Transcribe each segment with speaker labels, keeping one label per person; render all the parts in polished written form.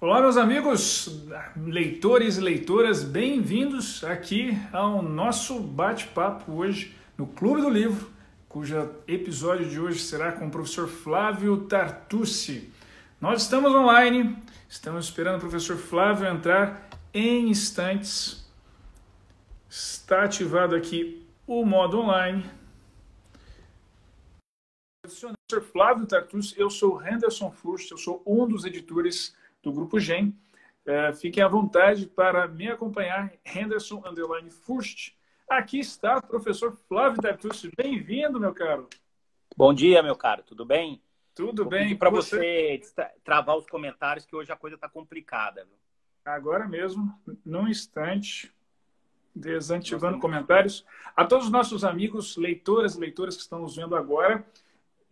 Speaker 1: Olá, meus amigos, leitores e leitoras, bem-vindos aqui ao nosso bate-papo hoje no Clube do Livro, cujo episódio de hoje será com o professor Flávio Tartucci. Nós estamos online, estamos esperando o professor Flávio entrar em instantes. Está ativado aqui o modo online. Professor Flávio Tartucci, eu sou Henderson Furst, eu sou um dos editores do Grupo GEM. Fiquem à vontade para me acompanhar, Henderson_Furst. Aqui está o professor Flávio Tartucci. Bem-vindo, meu caro.
Speaker 2: Bom dia, meu caro. Tudo bem?
Speaker 1: Tudo bem.
Speaker 2: Para você travar os comentários, que hoje a coisa está complicada. Viu?
Speaker 1: Agora mesmo, num instante, desativando comentários. A todos os nossos amigos, leitoras e leitoras que estão nos vendo agora,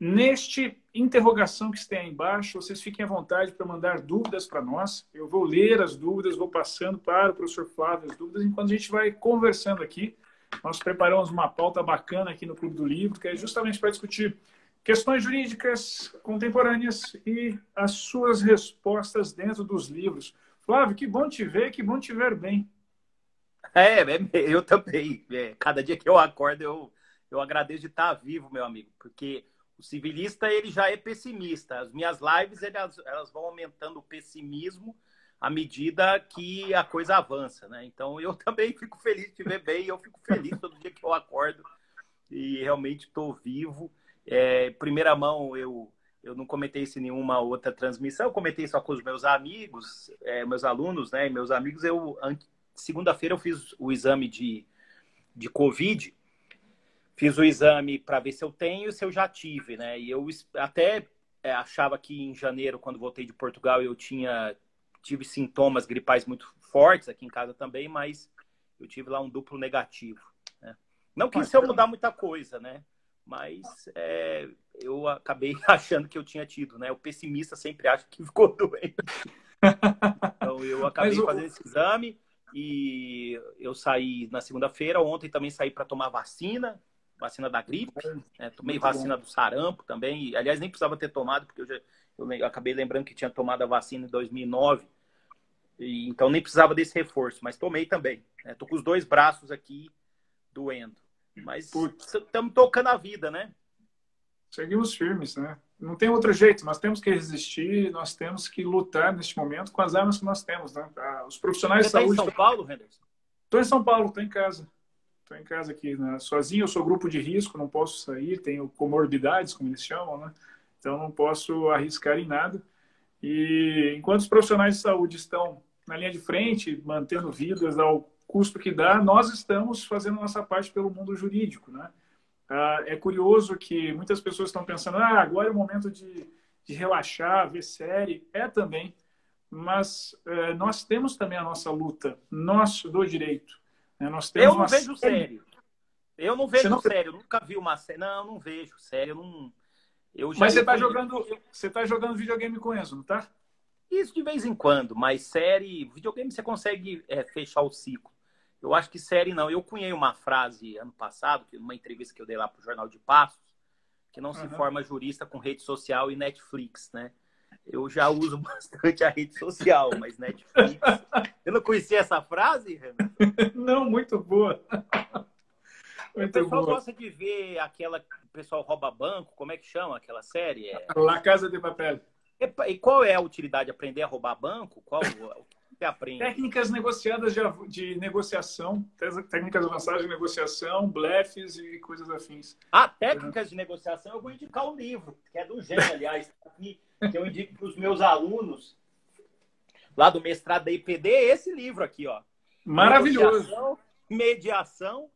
Speaker 1: neste interrogação que está aí embaixo, vocês fiquem à vontade para mandar dúvidas para nós. Eu vou ler as dúvidas, vou passando para o professor Flávio as dúvidas, enquanto a gente vai conversando aqui. Nós preparamos uma pauta bacana aqui no Clube do Livro, que é justamente para discutir questões jurídicas contemporâneas e as suas respostas dentro dos livros. Flávio, que bom te ver, que bom te ver bem.
Speaker 2: Eu também. Cada dia que eu acordo, eu agradeço de estar vivo, meu amigo, porque o civilista, ele já é pessimista. As minhas lives, elas vão aumentando o pessimismo à medida que a coisa avança, né? Então, eu também fico feliz de te ver bem. Eu fico feliz todo dia que eu acordo e realmente estou vivo. Primeira mão, eu não comentei isso em nenhuma outra transmissão. Eu comentei só com os meus amigos, meus alunos, né? E meus amigos, segunda-feira eu fiz o exame de Covid. Fiz o exame para ver se eu tenho e se eu já tive, né? E eu até achava que em janeiro, quando voltei de Portugal, eu tive sintomas gripais muito fortes, aqui em casa também, mas eu tive lá um duplo negativo, né? Não que isso ia mudar muita coisa, né? Mas eu acabei achando que eu tinha tido, né? O pessimista sempre acha que ficou doente. Então eu acabei fazendo esse exame e eu saí na segunda-feira. Ontem também saí para tomar vacina da gripe, né? Tomei vacina do sarampo também. Aliás, nem precisava ter tomado, porque eu acabei lembrando que tinha tomado a vacina em 2009. Então nem precisava desse reforço, mas tomei também. Tô com os dois braços aqui doendo. Mas estamos tocando a vida, né?
Speaker 1: Seguimos firmes, né? Não tem outro jeito, nós temos que resistir, nós temos que lutar neste momento com as armas que nós temos, né? Os profissionais de saúde...
Speaker 2: Você está em São Paulo, Henderson?
Speaker 1: Estou em São Paulo, estou em casa. Estou em casa aqui, né? Sozinho. Eu sou grupo de risco, não posso sair, tenho comorbidades, como eles chamam, né? Então não posso arriscar em nada. E enquanto os profissionais de saúde estão na linha de frente, mantendo vidas ao custo que dá, nós estamos fazendo a nossa parte pelo mundo jurídico, né? É curioso que muitas pessoas estão pensando, agora é o momento de relaxar, ver série. Também, mas nós temos também a nossa luta, nós do direito. Nós temos
Speaker 2: eu não vejo sério. Eu não vejo sério. Eu nunca vi uma série. Não vejo sério.
Speaker 1: Mas você está jogando videogame com Enzo, não tá?
Speaker 2: Isso de vez em quando, mas série... Videogame você consegue fechar o ciclo. Eu acho que série não. Eu cunhei uma frase ano passado, numa entrevista que eu dei lá para o Jornal de Passos, que não se forma jurista com rede social e Netflix, né? Eu já uso bastante a rede social, mas Netflix... Eu não conhecia essa frase, Renan?
Speaker 1: Não, muito boa.
Speaker 2: O pessoal gosta de ver aquela... O pessoal rouba banco, como é que chama aquela série?
Speaker 1: La Casa de Papel.
Speaker 2: E qual é a utilidade de aprender a roubar banco? O que você aprende?
Speaker 1: Técnicas negociadas de negociação, técnicas avançadas de negociação, blefes e coisas afins.
Speaker 2: Técnicas de negociação, eu vou indicar um livro, que é do GEM, aliás, que eu indico para os meus alunos lá do mestrado da IPD, esse livro aqui, ó.
Speaker 1: Maravilhoso.
Speaker 2: Mediação,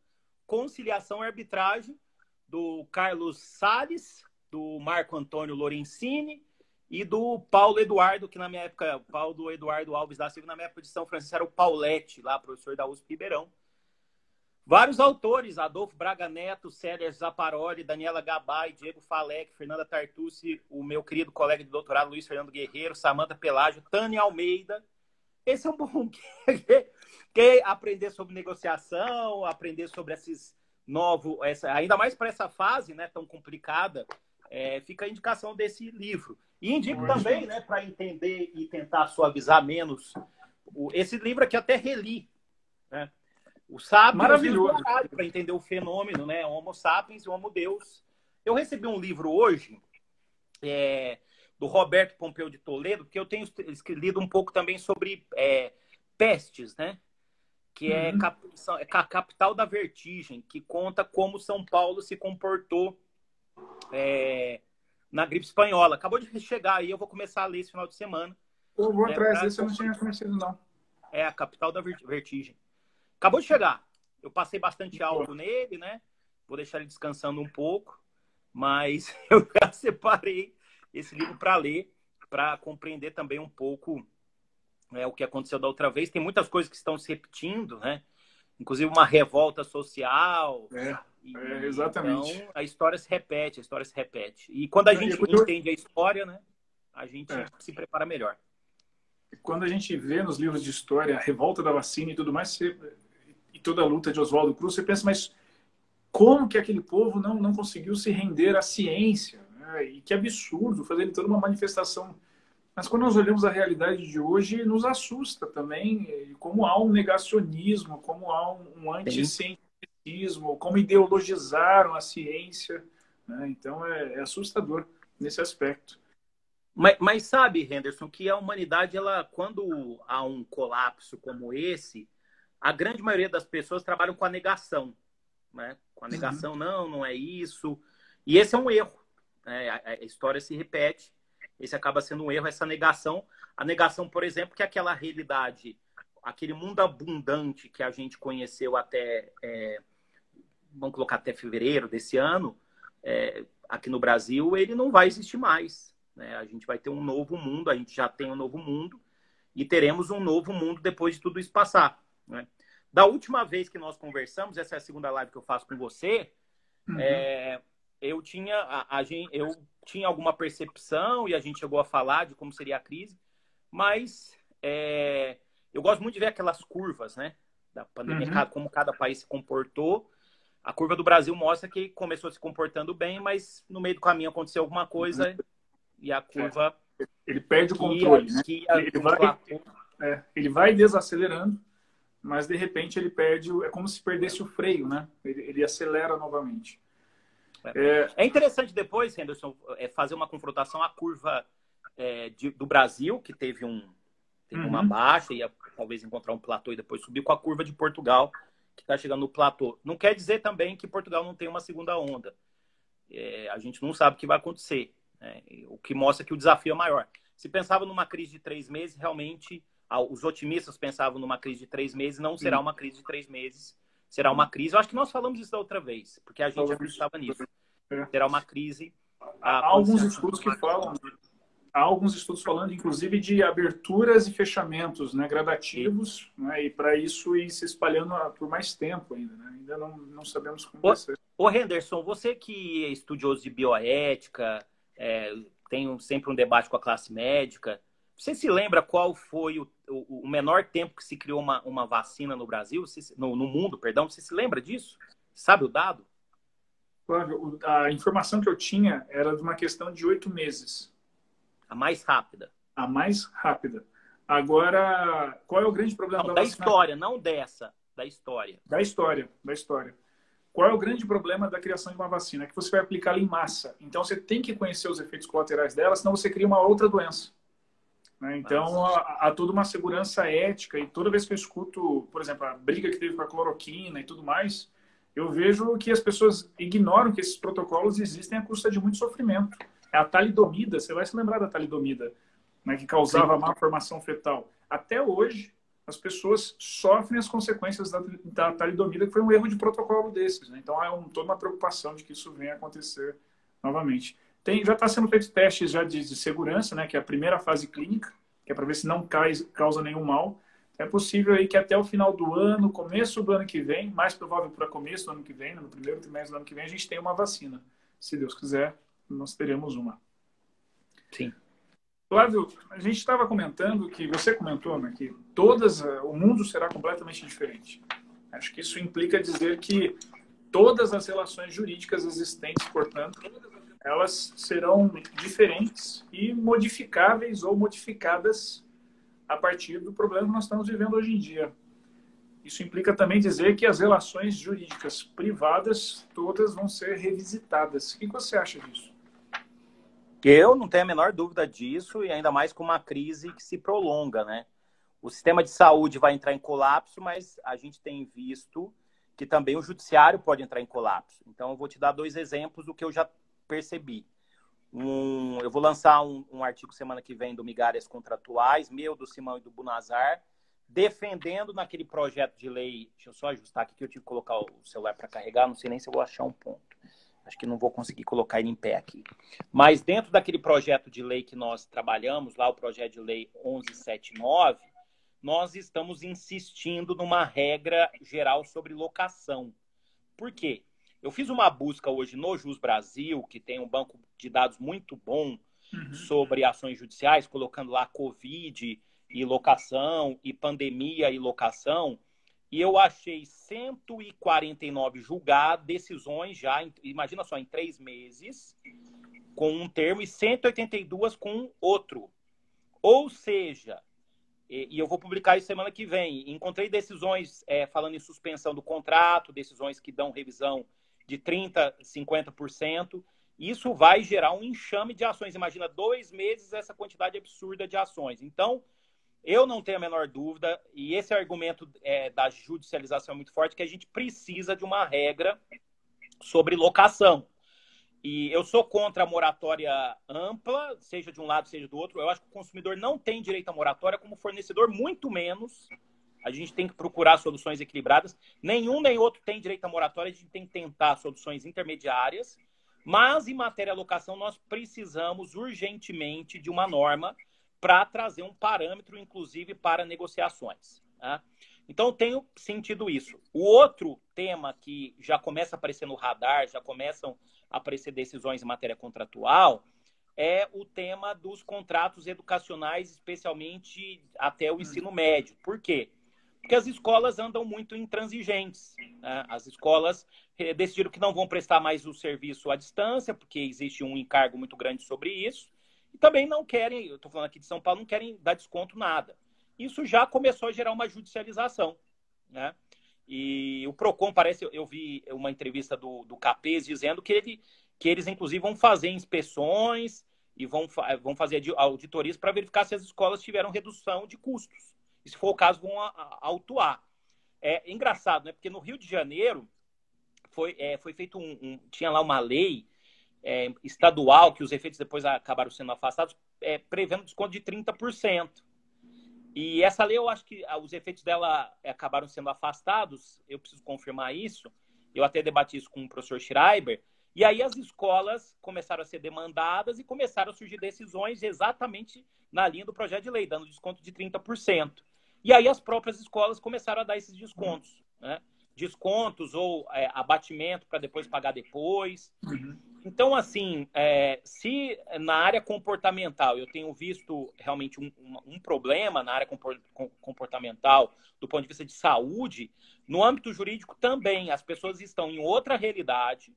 Speaker 2: conciliação e arbitragem, do Carlos Salles, do Marco Antônio Lorenzini e do Paulo Eduardo, que na minha época, Paulo Eduardo Alves da Silva, na minha época de São Francisco, era o Paulette, lá, professor da USP Ribeirão. Vários autores, Adolfo Braga Neto, Célia Zaparoli, Daniela Gabay, Diego Falec, Fernanda Tartucci, o meu querido colega de doutorado Luiz Fernando Guerreiro, Samanta Pelágio, Tânia Almeida. Esse é um bom... Quer aprender sobre negociação, aprender sobre esses novos... ainda mais para essa fase, né, tão complicada, fica a indicação desse livro. E indico também, né, para entender e tentar suavizar menos, esse livro aqui eu até reli, né? O Sábio
Speaker 1: Maravilhoso.
Speaker 2: Para entender o fenômeno, né? Homo sapiens e Homo Deus. Eu recebi um livro hoje, do Roberto Pompeu de Toledo, que eu tenho lido um pouco também sobre pestes, né? Que é a capital da vertigem, que conta como São Paulo se comportou na gripe espanhola. Acabou de chegar aí, eu vou começar a ler esse final de semana.
Speaker 1: Eu vou atrás desse, eu não tinha conhecido, não.
Speaker 2: É a capital da vertigem. Acabou de chegar. Eu passei bastante álcool nele, né? Vou deixar ele descansando um pouco, mas eu já separei esse livro para ler, para compreender também um pouco o que aconteceu da outra vez. Tem muitas coisas que estão se repetindo, né? Inclusive uma revolta social.
Speaker 1: Exatamente.
Speaker 2: Então, a história se repete, E quando a gente entende a história, né? A gente se prepara melhor.
Speaker 1: Quando a gente vê nos livros de história a revolta da vacina e tudo mais, e toda a luta de Oswaldo Cruz, você pensa, mas como que aquele povo não conseguiu se render à ciência? Né? E que absurdo fazer toda uma manifestação. Mas quando nós olhamos a realidade de hoje, nos assusta também como há um negacionismo, como há um anticientismo, como ideologizaram a ciência. Né? Então é assustador nesse aspecto.
Speaker 2: Mas sabe, Henderson, que a humanidade, quando há um colapso como esse, a grande maioria das pessoas trabalham com a negação. Né? Com a negação, não é isso. E esse é um erro. Né? A história se repete. Esse acaba sendo um erro, essa negação. A negação, por exemplo, que aquela realidade, aquele mundo abundante que a gente conheceu até, vamos colocar até fevereiro desse ano, aqui no Brasil, ele não vai existir mais. Né? A gente vai ter um novo mundo, a gente já tem um novo mundo, e teremos um novo mundo depois de tudo isso passar. Né? Da última vez que nós conversamos, essa é a segunda live que eu faço com você, eu tinha alguma percepção e a gente chegou a falar de como seria a crise, mas eu gosto muito de ver aquelas curvas, né, da pandemia, como cada país se comportou. A curva do Brasil mostra que começou se comportando bem, mas no meio do caminho aconteceu alguma coisa e a curva...
Speaker 1: Ele perde o controle, né? Ele vai desacelerando, mas de repente ele perde, é como se perdesse o freio, né? Ele acelera novamente.
Speaker 2: É interessante depois, Henderson, fazer uma confrontação à curva do Brasil, que teve uma baixa, ia talvez encontrar um platô e depois subir, com a curva de Portugal, que está chegando no platô. Não quer dizer também que Portugal não tem uma segunda onda. A gente não sabe o que vai acontecer. Né? O que mostra que o desafio é maior. Se pensava numa crise de 3 meses, realmente, os otimistas pensavam numa crise de 3 meses, não será uma crise de 3 meses, será uma crise. Eu acho que nós falamos isso da outra vez, porque a gente acreditava nisso. Será uma crise.
Speaker 1: Há alguns estudos que falam, há alguns estudos falando, inclusive, de aberturas e fechamentos, né, gradativos, né, e para isso ir se espalhando por mais tempo ainda. Né? Ainda não sabemos como vai ser.
Speaker 2: Ô, Henderson, você que é estudioso de bioética, tem sempre um debate com a classe médica, você se lembra qual foi o menor tempo que se criou uma vacina no Brasil, no mundo, perdão? Você se lembra disso? Sabe o dado?
Speaker 1: Flávio, a informação que eu tinha era de uma questão de 8 meses.
Speaker 2: A mais rápida.
Speaker 1: A mais rápida. Agora, qual é o grande problema da vacina?
Speaker 2: Da história, não dessa. Da história.
Speaker 1: Da história. Qual é o grande problema da criação de uma vacina? É que você vai aplicá-la em massa. Então, você tem que conhecer os efeitos colaterais dela, senão você cria uma outra doença. Né? Então, há toda uma segurança ética. E toda vez que eu escuto, por exemplo, a briga que teve com a cloroquina e tudo mais, eu vejo que as pessoas ignoram que esses protocolos existem à custa de muito sofrimento. É a talidomida, você vai se lembrar da talidomida, né, que causava má formação fetal. Até hoje, as pessoas sofrem as consequências da talidomida, que foi um erro de protocolo desses. Né? Então, há toda uma preocupação de que isso venha a acontecer novamente. Já está sendo feito testes já de segurança, né, que é a primeira fase clínica, que é para ver se não causa nenhum mal. É possível aí que até o final do ano, começo do ano que vem, mais provável para começo do ano que vem, no primeiro trimestre do ano que vem, a gente tenha uma vacina. Se Deus quiser, nós teremos uma.
Speaker 2: Sim.
Speaker 1: Flávio, a gente estava comentando, que você comentou, né, que o mundo será completamente diferente. Acho que isso implica dizer que todas as relações jurídicas existentes, portanto, elas serão diferentes e modificáveis ou modificadas a partir do problema que nós estamos vivendo hoje em dia. Isso implica também dizer que as relações jurídicas privadas todas vão ser revisitadas. O que você acha disso?
Speaker 2: Eu não tenho a menor dúvida disso, e ainda mais com uma crise que se prolonga, né? O sistema de saúde vai entrar em colapso, mas a gente tem visto que também o judiciário pode entrar em colapso. Então, eu vou te dar 2 exemplos do que eu já percebi. Eu vou lançar um artigo semana que vem do Migalhas Contratuais, meu, do Simão e do Bunazar, defendendo naquele projeto de lei. Deixa eu só ajustar aqui que eu tive que colocar o celular para carregar, não sei nem se eu vou achar um ponto. Acho que não vou conseguir colocar ele em pé aqui. Mas dentro daquele projeto de lei que nós trabalhamos, lá o projeto de lei 1179, nós estamos insistindo numa regra geral sobre locação. Por quê? Eu fiz uma busca hoje no Jus Brasil, que tem um banco de dados muito bom sobre ações judiciais, colocando lá Covid e locação, e pandemia e locação, e eu achei 149 julgadas, decisões já, imagina só, em 3 meses, com um termo, e 182 com outro. Ou seja, e eu vou publicar isso semana que vem, encontrei decisões falando em suspensão do contrato, decisões que dão revisão de 30%, 50%. Isso vai gerar um enxame de ações. Imagina, 2 meses, essa quantidade absurda de ações. Então, eu não tenho a menor dúvida, e esse argumento da judicialização é muito forte, que a gente precisa de uma regra sobre locação. E eu sou contra a moratória ampla, seja de um lado, seja do outro. Eu acho que o consumidor não tem direito à moratória, como fornecedor, muito menos. A gente tem que procurar soluções equilibradas. Nenhum nem outro tem direito à moratória, a gente tem que tentar soluções intermediárias. Mas, em matéria de locação, nós precisamos urgentemente de uma norma para trazer um parâmetro, inclusive, para negociações. Tá? Então, eu tenho sentido isso. O outro tema que já começa a aparecer no radar, já começam a aparecer decisões em matéria contratual, é o tema dos contratos educacionais, especialmente até o ensino médio. Por quê? Porque as escolas andam muito intransigentes. Né? As escolas decidiram que não vão prestar mais o serviço à distância, porque existe um encargo muito grande sobre isso. E também não querem, eu estou falando aqui de São Paulo, não querem dar desconto nada. Isso já começou a gerar uma judicialização. Né? E o PROCON, parece, eu vi uma entrevista do Capês dizendo que eles, inclusive, vão fazer inspeções e vão fazer auditorias para verificar se as escolas tiveram redução de custos. E, se for o caso, vão autuar. É engraçado, né? Porque no Rio de Janeiro foi feito tinha lá uma lei estadual, que os efeitos depois acabaram sendo afastados, prevendo desconto de 30%. E essa lei, eu acho que os efeitos dela acabaram sendo afastados, eu preciso confirmar isso, eu até debati isso com o professor Schreiber, e aí as escolas começaram a ser demandadas e começaram a surgir decisões exatamente na linha do projeto de lei, dando desconto de 30%. E aí as próprias escolas começaram a dar esses descontos, né? Descontos ou abatimento para depois pagar depois. Então, assim, se na área comportamental eu tenho visto realmente um problema na área comportamental do ponto de vista de saúde, no âmbito jurídico também as pessoas estão em outra realidade,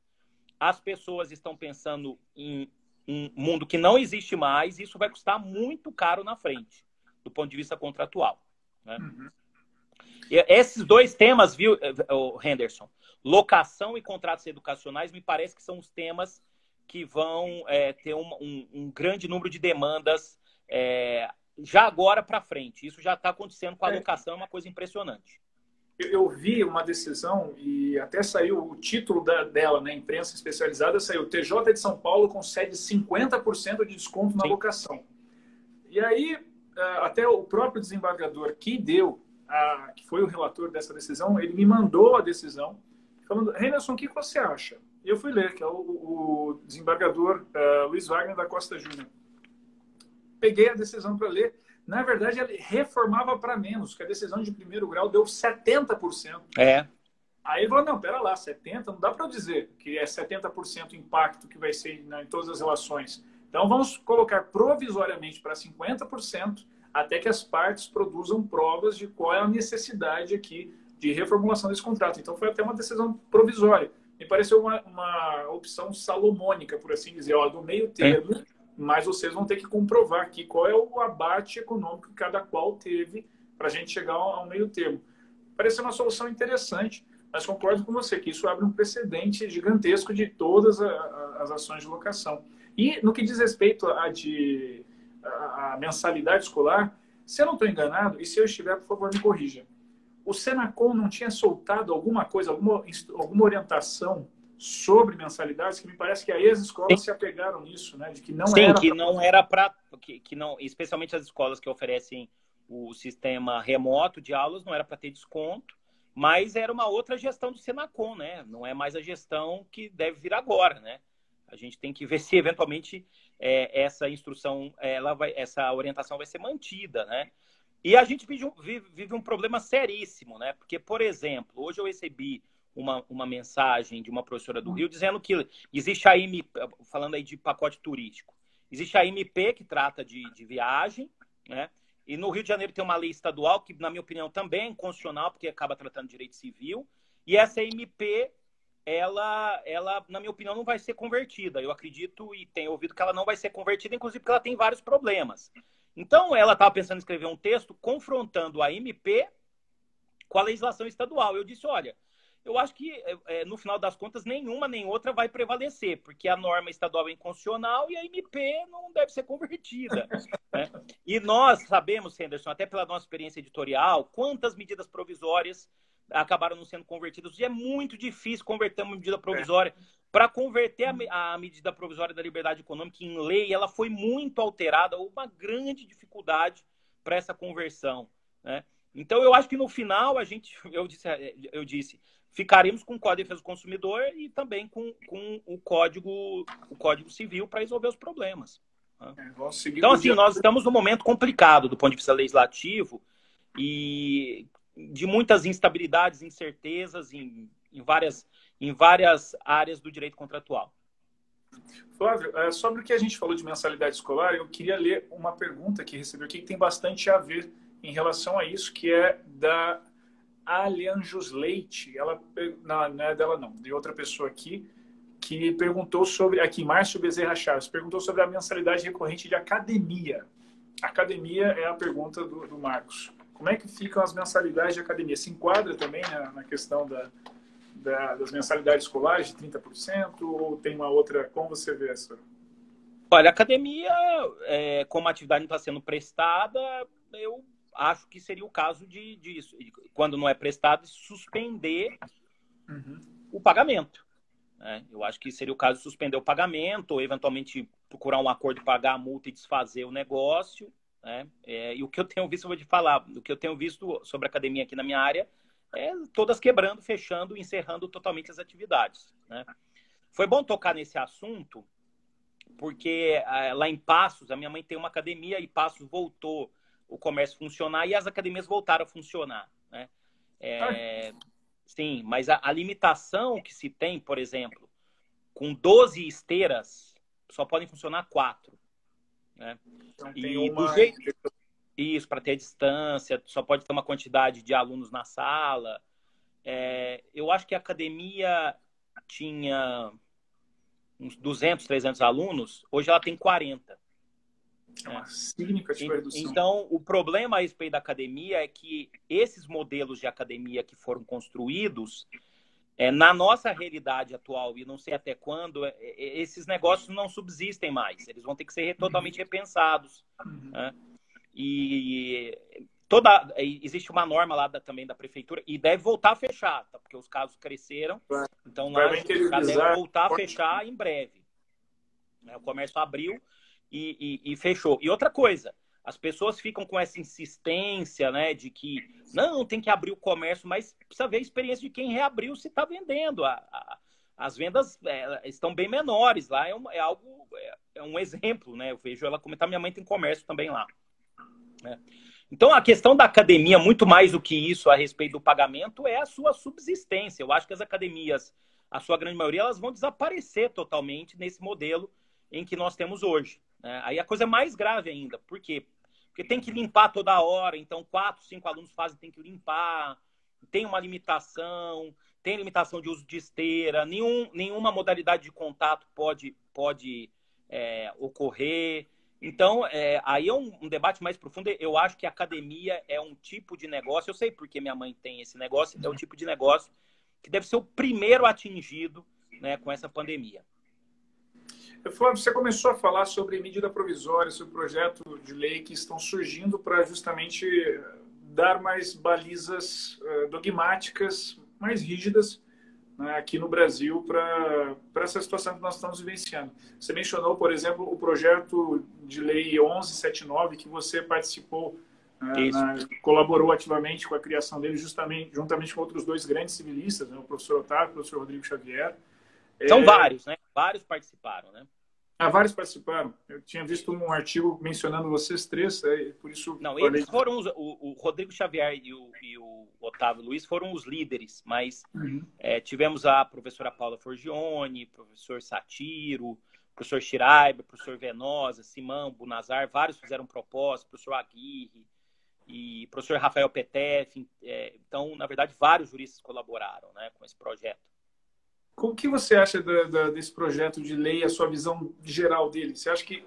Speaker 2: as pessoas estão pensando em um mundo que não existe mais, e isso vai custar muito caro na frente, do ponto de vista contratual. Né? E esses 2 temas, viu, Henderson? Locação e contratos educacionais, me parece que são os temas que vão ter um grande número de demandas já agora para frente. Isso já está acontecendo com a locação, é uma coisa impressionante.
Speaker 1: Eu vi uma decisão, e até saiu o título dela na imprensa especializada, saiu: TJ de São Paulo concede 50% de desconto na locação. E aí, até o próprio desembargador que foi o relator dessa decisão, ele me mandou a decisão, falando: Henderson, o que você acha? E eu fui ler, que é o desembargador Luiz Wagner da Costa Júnior. Peguei a decisão para ler. Na verdade, ele reformava para menos, que a decisão de primeiro grau deu 70%. Aí ele falou: não, pera lá, 70%, não dá para dizer que é 70% o impacto que vai ser em todas as relações. Então, vamos colocar provisoriamente para 50%, até que as partes produzam provas de qual é a necessidade aqui de reformulação desse contrato. Então, foi até uma decisão provisória. me pareceu uma opção salomônica, por assim dizer, ó, do meio termo, mas vocês vão ter que comprovar aqui qual é o abate econômico que cada qual teve para a gente chegar ao meio termo. Pareceu uma solução interessante, mas concordo com você que isso abre um precedente gigantesco de todas as ações de locação. E no que diz respeito à mensalidade escolar, se eu não estou enganado, e se eu estiver, por favor, me corrija, o Senacom não tinha soltado alguma coisa, alguma orientação sobre mensalidades, que me parece que aí as escolas se apegaram nisso, né? De que não era
Speaker 2: que não era para... que não, especialmente as escolas que oferecem o sistema remoto de aulas, não era para ter desconto, mas era uma outra gestão do Senacom, né? Não é mais a gestão que deve vir agora, né? A gente tem que ver se, eventualmente, essa instrução, essa orientação vai ser mantida, né? E a gente vive um problema seríssimo, né? Porque, por exemplo, hoje eu recebi uma mensagem de uma professora do Rio dizendo que existe a MP, falando aí de pacote turístico, existe a MP que trata de viagem, né? E no Rio de Janeiro tem uma lei estadual que, na minha opinião, também é inconstitucional, porque acaba tratando de direito civil. E essa MP, ela, na minha opinião, não vai ser convertida. Eu acredito e tenho ouvido que ela não vai ser convertida, inclusive porque ela tem vários problemas. Então, ela estava pensando em escrever um texto confrontando a MP com a legislação estadual. Eu disse, olha, eu acho que, no final das contas, nenhuma nem outra vai prevalecer, porque a norma estadual é inconstitucional e a MP não deve ser convertida, né? E nós sabemos, Henderson, até pela nossa experiência editorial, quantas medidas provisórias acabaram não sendo convertidas. E é muito difícil converter uma medida provisória. Para converter a medida provisória da liberdade econômica em lei, ela foi muito alterada, houve uma grande dificuldade para essa conversão, né? Então, eu acho que no final, eu disse, ficaremos com o Código de Defesa do Consumidor e também com o Código Civil para resolver os problemas, né? Então, assim, nós estamos num momento complicado do ponto de vista legislativo e de muitas instabilidades, incertezas em várias áreas do direito contratual.
Speaker 1: Flávio, sobre o que a gente falou de mensalidade escolar, eu queria ler uma pergunta que recebi aqui que tem bastante a ver em relação a isso, que é da Alianjos Leite. Ela, não é dela não, de outra pessoa aqui, que perguntou sobre, aqui, Márcio Bezerra Chaves, perguntou sobre a mensalidade recorrente de academia. Academia é a pergunta do Marcos. Como é que ficam as mensalidades de academia? Se enquadra também na questão das mensalidades escolares de 30%? Ou tem uma outra? Como você vê essa?
Speaker 2: Olha, a academia, como a atividade não está sendo prestada, eu acho que seria o caso de quando não é prestado, suspender o pagamento, né? Eu acho que seria o caso de suspender o pagamento ou, eventualmente, procurar um acordo de pagar a multa e desfazer o negócio, né? E o que eu tenho visto, eu vou te falar, o que eu tenho visto sobre a academia aqui na minha área é todas quebrando, fechando, encerrando totalmente as atividades, né? Foi bom tocar nesse assunto, porque lá em Passos, a minha mãe tem uma academia e Passos voltou o comércio funcionar e as academias voltaram a funcionar, né? Sim, mas a limitação que se tem, por exemplo, com 12 esteiras, só podem funcionar 4, né?
Speaker 1: Então,
Speaker 2: e do jeito... Isso, para ter distância, só pode ter uma quantidade de alunos na sala. Eu acho que a academia tinha uns 200, 300 alunos, hoje ela tem 40.
Speaker 1: É uma significativa redução.
Speaker 2: Então, o problema a respeito da academia é que esses modelos de academia que foram construídos, na nossa realidade atual, e não sei até quando, esses negócios não subsistem mais. Eles vão ter que ser totalmente repensados, né? E existe uma norma lá também da prefeitura, e deve voltar a fechar, tá? Porque os casos cresceram. Então, deve voltar a fechar em breve, né? O comércio abriu e fechou. E outra coisa, as pessoas ficam com essa insistência, né, de que não, tem que abrir o comércio, mas precisa ver a experiência de quem reabriu se está vendendo. As vendas estão bem menores lá, é um exemplo, né? Eu vejo ela comentar, minha mãe tem comércio também lá, né? Então, a questão da academia, muito mais do que isso a respeito do pagamento, é a sua subsistência. Eu acho que as academias, a sua grande maioria, elas vão desaparecer totalmente nesse modelo em que nós temos hoje, né? Aí a coisa é mais grave ainda. Por quê? Porque tem que limpar toda hora, então 4, 5 alunos tem que limpar, tem uma limitação, tem limitação de uso de esteira, nenhuma modalidade de contato pode ocorrer. Então, aí é um debate mais profundo. Eu acho que a academia é um tipo de negócio, eu sei porque minha mãe tem esse negócio, é o tipo de negócio que deve ser o primeiro atingido, né, com essa pandemia.
Speaker 1: Flávio, você começou a falar sobre medida provisória, sobre projeto de lei que estão surgindo para justamente dar mais balizas dogmáticas, mais rígidas, né, aqui no Brasil para essa situação que nós estamos vivenciando. Você mencionou, por exemplo, o projeto de lei 1179, que você participou, colaborou ativamente com a criação dele, juntamente com outros dois grandes civilistas, né, o professor Otávio e o professor Rodrigo Xavier.
Speaker 2: São vários, né? Vários participaram, né?
Speaker 1: Vários participaram. Eu tinha visto um artigo mencionando vocês três, por isso...
Speaker 2: Não, eles foram o Rodrigo Xavier e o Otávio Luiz foram os líderes, mas tivemos a professora Paula Forgione, professor Satiro, professor Schreiber, professor Venosa, Simão, Bunazar, vários fizeram propostas, professor Aguirre e professor Rafael Petef. Então, na verdade, vários juristas colaboraram, né, com esse projeto.
Speaker 1: O que você acha desse projeto de lei, a sua visão geral dele? Você acha que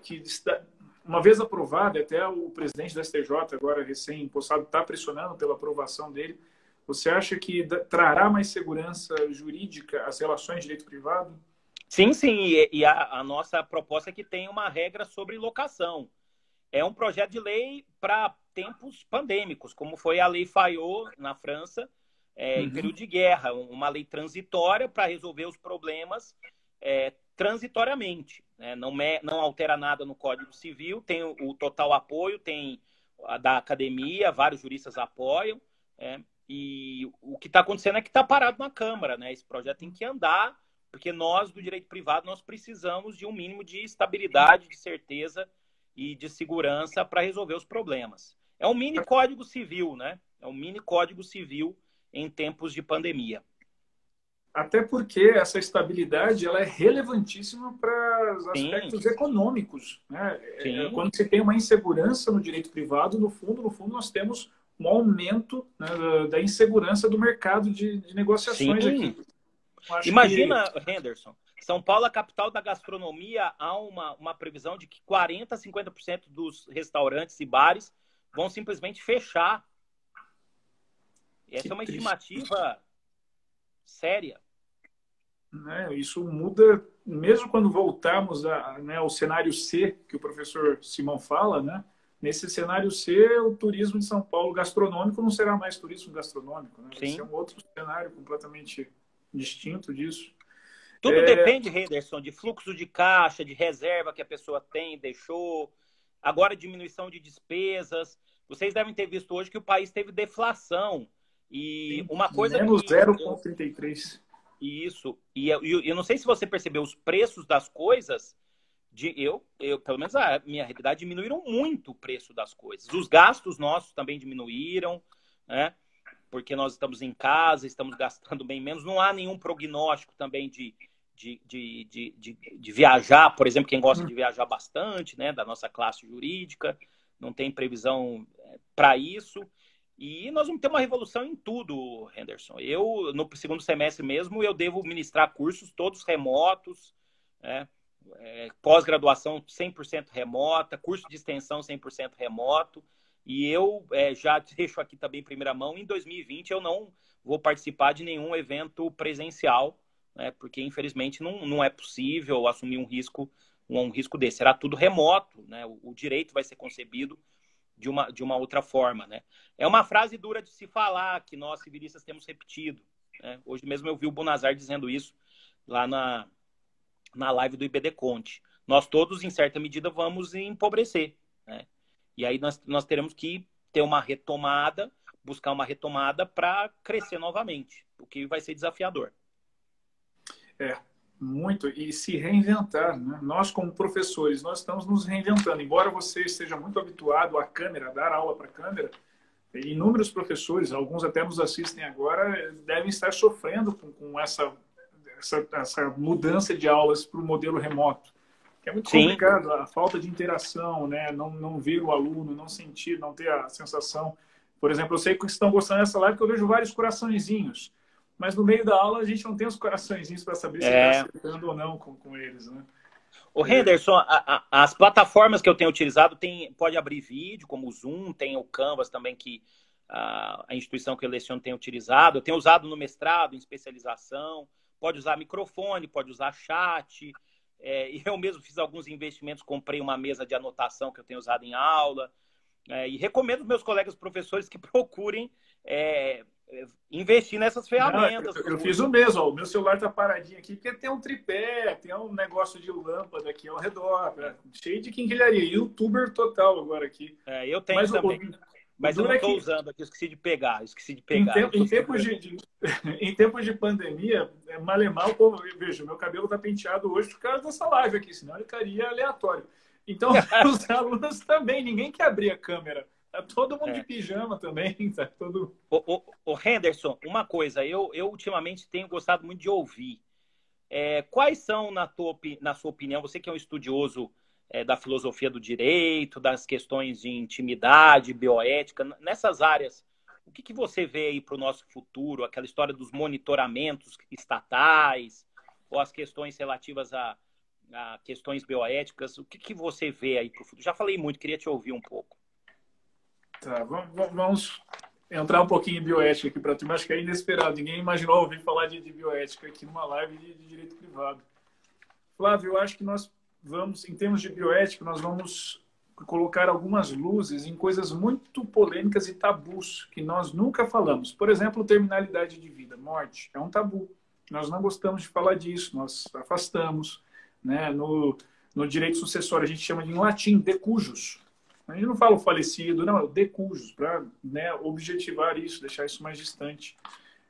Speaker 1: uma vez aprovado, até o presidente da STJ, agora recém-impostado, está pressionando pela aprovação dele, você acha que trará mais segurança jurídica às relações de direito privado?
Speaker 2: Sim, sim. E a nossa proposta é que tenha uma regra sobre locação. É um projeto de lei para tempos pandêmicos, como foi a Lei Fayot na França, em período de guerra, uma lei transitória para resolver os problemas transitoriamente, né? Não altera nada no Código Civil, tem o total apoio, tem a da academia, vários juristas apoiam, e o que está acontecendo é que está parado na Câmara, né? Esse projeto tem que andar, porque nós, do direito privado, nós precisamos de um mínimo de estabilidade, de certeza e de segurança para resolver os problemas. É um mini Código Civil, né? É um mini Código Civil em tempos de pandemia.
Speaker 1: Até porque essa estabilidade ela é relevantíssima para os aspectos econômicos, né? Quando você tem uma insegurança no direito privado, no fundo nós temos um aumento, né, da insegurança do mercado de negociações aqui.
Speaker 2: Imagina, Henderson, São Paulo, a capital da gastronomia, há uma previsão de que 40% a 50% dos restaurantes e bares vão simplesmente fechar. Essa é uma estimativa séria.
Speaker 1: Isso muda, mesmo quando voltarmos ao cenário C, que o professor Simão fala, né? Nesse cenário C, o turismo de São Paulo gastronômico não será mais turismo gastronômico, né? Vai ser um outro cenário completamente distinto disso.
Speaker 2: Tudo depende, Henderson, de fluxo de caixa, de reserva que a pessoa tem, deixou, agora diminuição de despesas. Vocês devem ter visto hoje que o país teve deflação. E uma coisa
Speaker 1: menos 0,33.
Speaker 2: Isso. E eu não sei se você percebeu, os preços das coisas, pelo menos a minha realidade, diminuíram muito o preço das coisas. Os gastos nossos também diminuíram, né? Porque nós estamos em casa, estamos gastando bem menos. Não há nenhum prognóstico também de viajar, por exemplo, quem gosta de viajar bastante, né? Da nossa classe jurídica, não tem previsão para isso. E nós vamos ter uma revolução em tudo, Henderson. Eu, no segundo semestre mesmo, eu devo ministrar cursos todos remotos, né? Pós-graduação 100% remota, curso de extensão 100% remoto. E eu já deixo aqui também em primeira mão, em 2020 eu não vou participar de nenhum evento presencial, né? Porque infelizmente não é possível assumir um risco desse. Será tudo remoto, né? O direito vai ser concebido de uma outra forma, né? É uma frase dura de se falar, que nós civilistas temos repetido, né? Hoje mesmo eu vi o Bunazar dizendo isso lá na live do IBD Conte. Nós todos, em certa medida, vamos empobrecer, né? E aí nós teremos que ter uma retomada, buscar uma retomada para crescer novamente, o que vai ser desafiador.
Speaker 1: Muito, e se reinventar, né? Nós, como professores, nós estamos nos reinventando. Embora você esteja muito habituado à câmera, a dar aula para a câmera, inúmeros professores, alguns até nos assistem agora, devem estar sofrendo com essa mudança de aulas para o modelo remoto. Que é muito complicado, a falta de interação, né? Não ver o aluno, não sentir, não ter a sensação. Por exemplo, eu sei que estão gostando dessa live, que eu vejo vários coraçõezinhos. mas no meio da aula a gente não tem os coraçõezinhos para saber se está acertando ou não com eles, né?
Speaker 2: O Henderson, as plataformas que eu tenho utilizado pode abrir vídeo, como o Zoom, tem o Canvas também, que a instituição que eu leciono tem utilizado. Eu tenho usado no mestrado, em especialização. Pode usar microfone, pode usar chat. E eu mesmo fiz alguns investimentos, comprei uma mesa de anotação que eu tenho usado em aula. E recomendo aos meus colegas professores que procurem investir nessas ferramentas.
Speaker 1: Não, eu fiz o mesmo. Ó, o meu celular está paradinho aqui, porque tem um tripé, tem um negócio de lâmpada aqui ao redor, cheio de quinquilharia. Youtuber total agora aqui.
Speaker 2: Eu tenho também. Mas eu não estou usando aqui, esqueci de pegar.
Speaker 1: Em tempos de pandemia, malemar, o povo, veja, meu cabelo está penteado hoje por causa dessa live aqui, senão ele ficaria aleatório. Então, os alunos também, ninguém quer abrir a câmera. Tá todo mundo de pijama também. Tá todo...
Speaker 2: O Henderson, uma coisa, eu ultimamente tenho gostado muito de ouvir. Quais são, na sua opinião, você que é um estudioso da filosofia do direito, das questões de intimidade, bioética, nessas áreas, o que você vê aí para o nosso futuro? Aquela história dos monitoramentos estatais, ou as questões relativas a questões bioéticas, o que você vê aí para o futuro? Já falei muito, queria te ouvir um pouco.
Speaker 1: Tá, vamos entrar um pouquinho em bioética aqui para tu, acho que é inesperado. Ninguém imaginou ouvir falar de bioética aqui numa live de direito privado. Flávio, eu acho que nós vamos, em termos de bioética, nós vamos colocar algumas luzes em coisas muito polêmicas e tabus que nós nunca falamos. Por exemplo, terminalidade de vida, morte, é um tabu. Nós não gostamos de falar disso, nós afastamos. Né? No direito sucessório, a gente chama de, em latim, de cujus. A gente não fala o falecido, não, é o de cujus, para objetivar isso, deixar isso mais distante.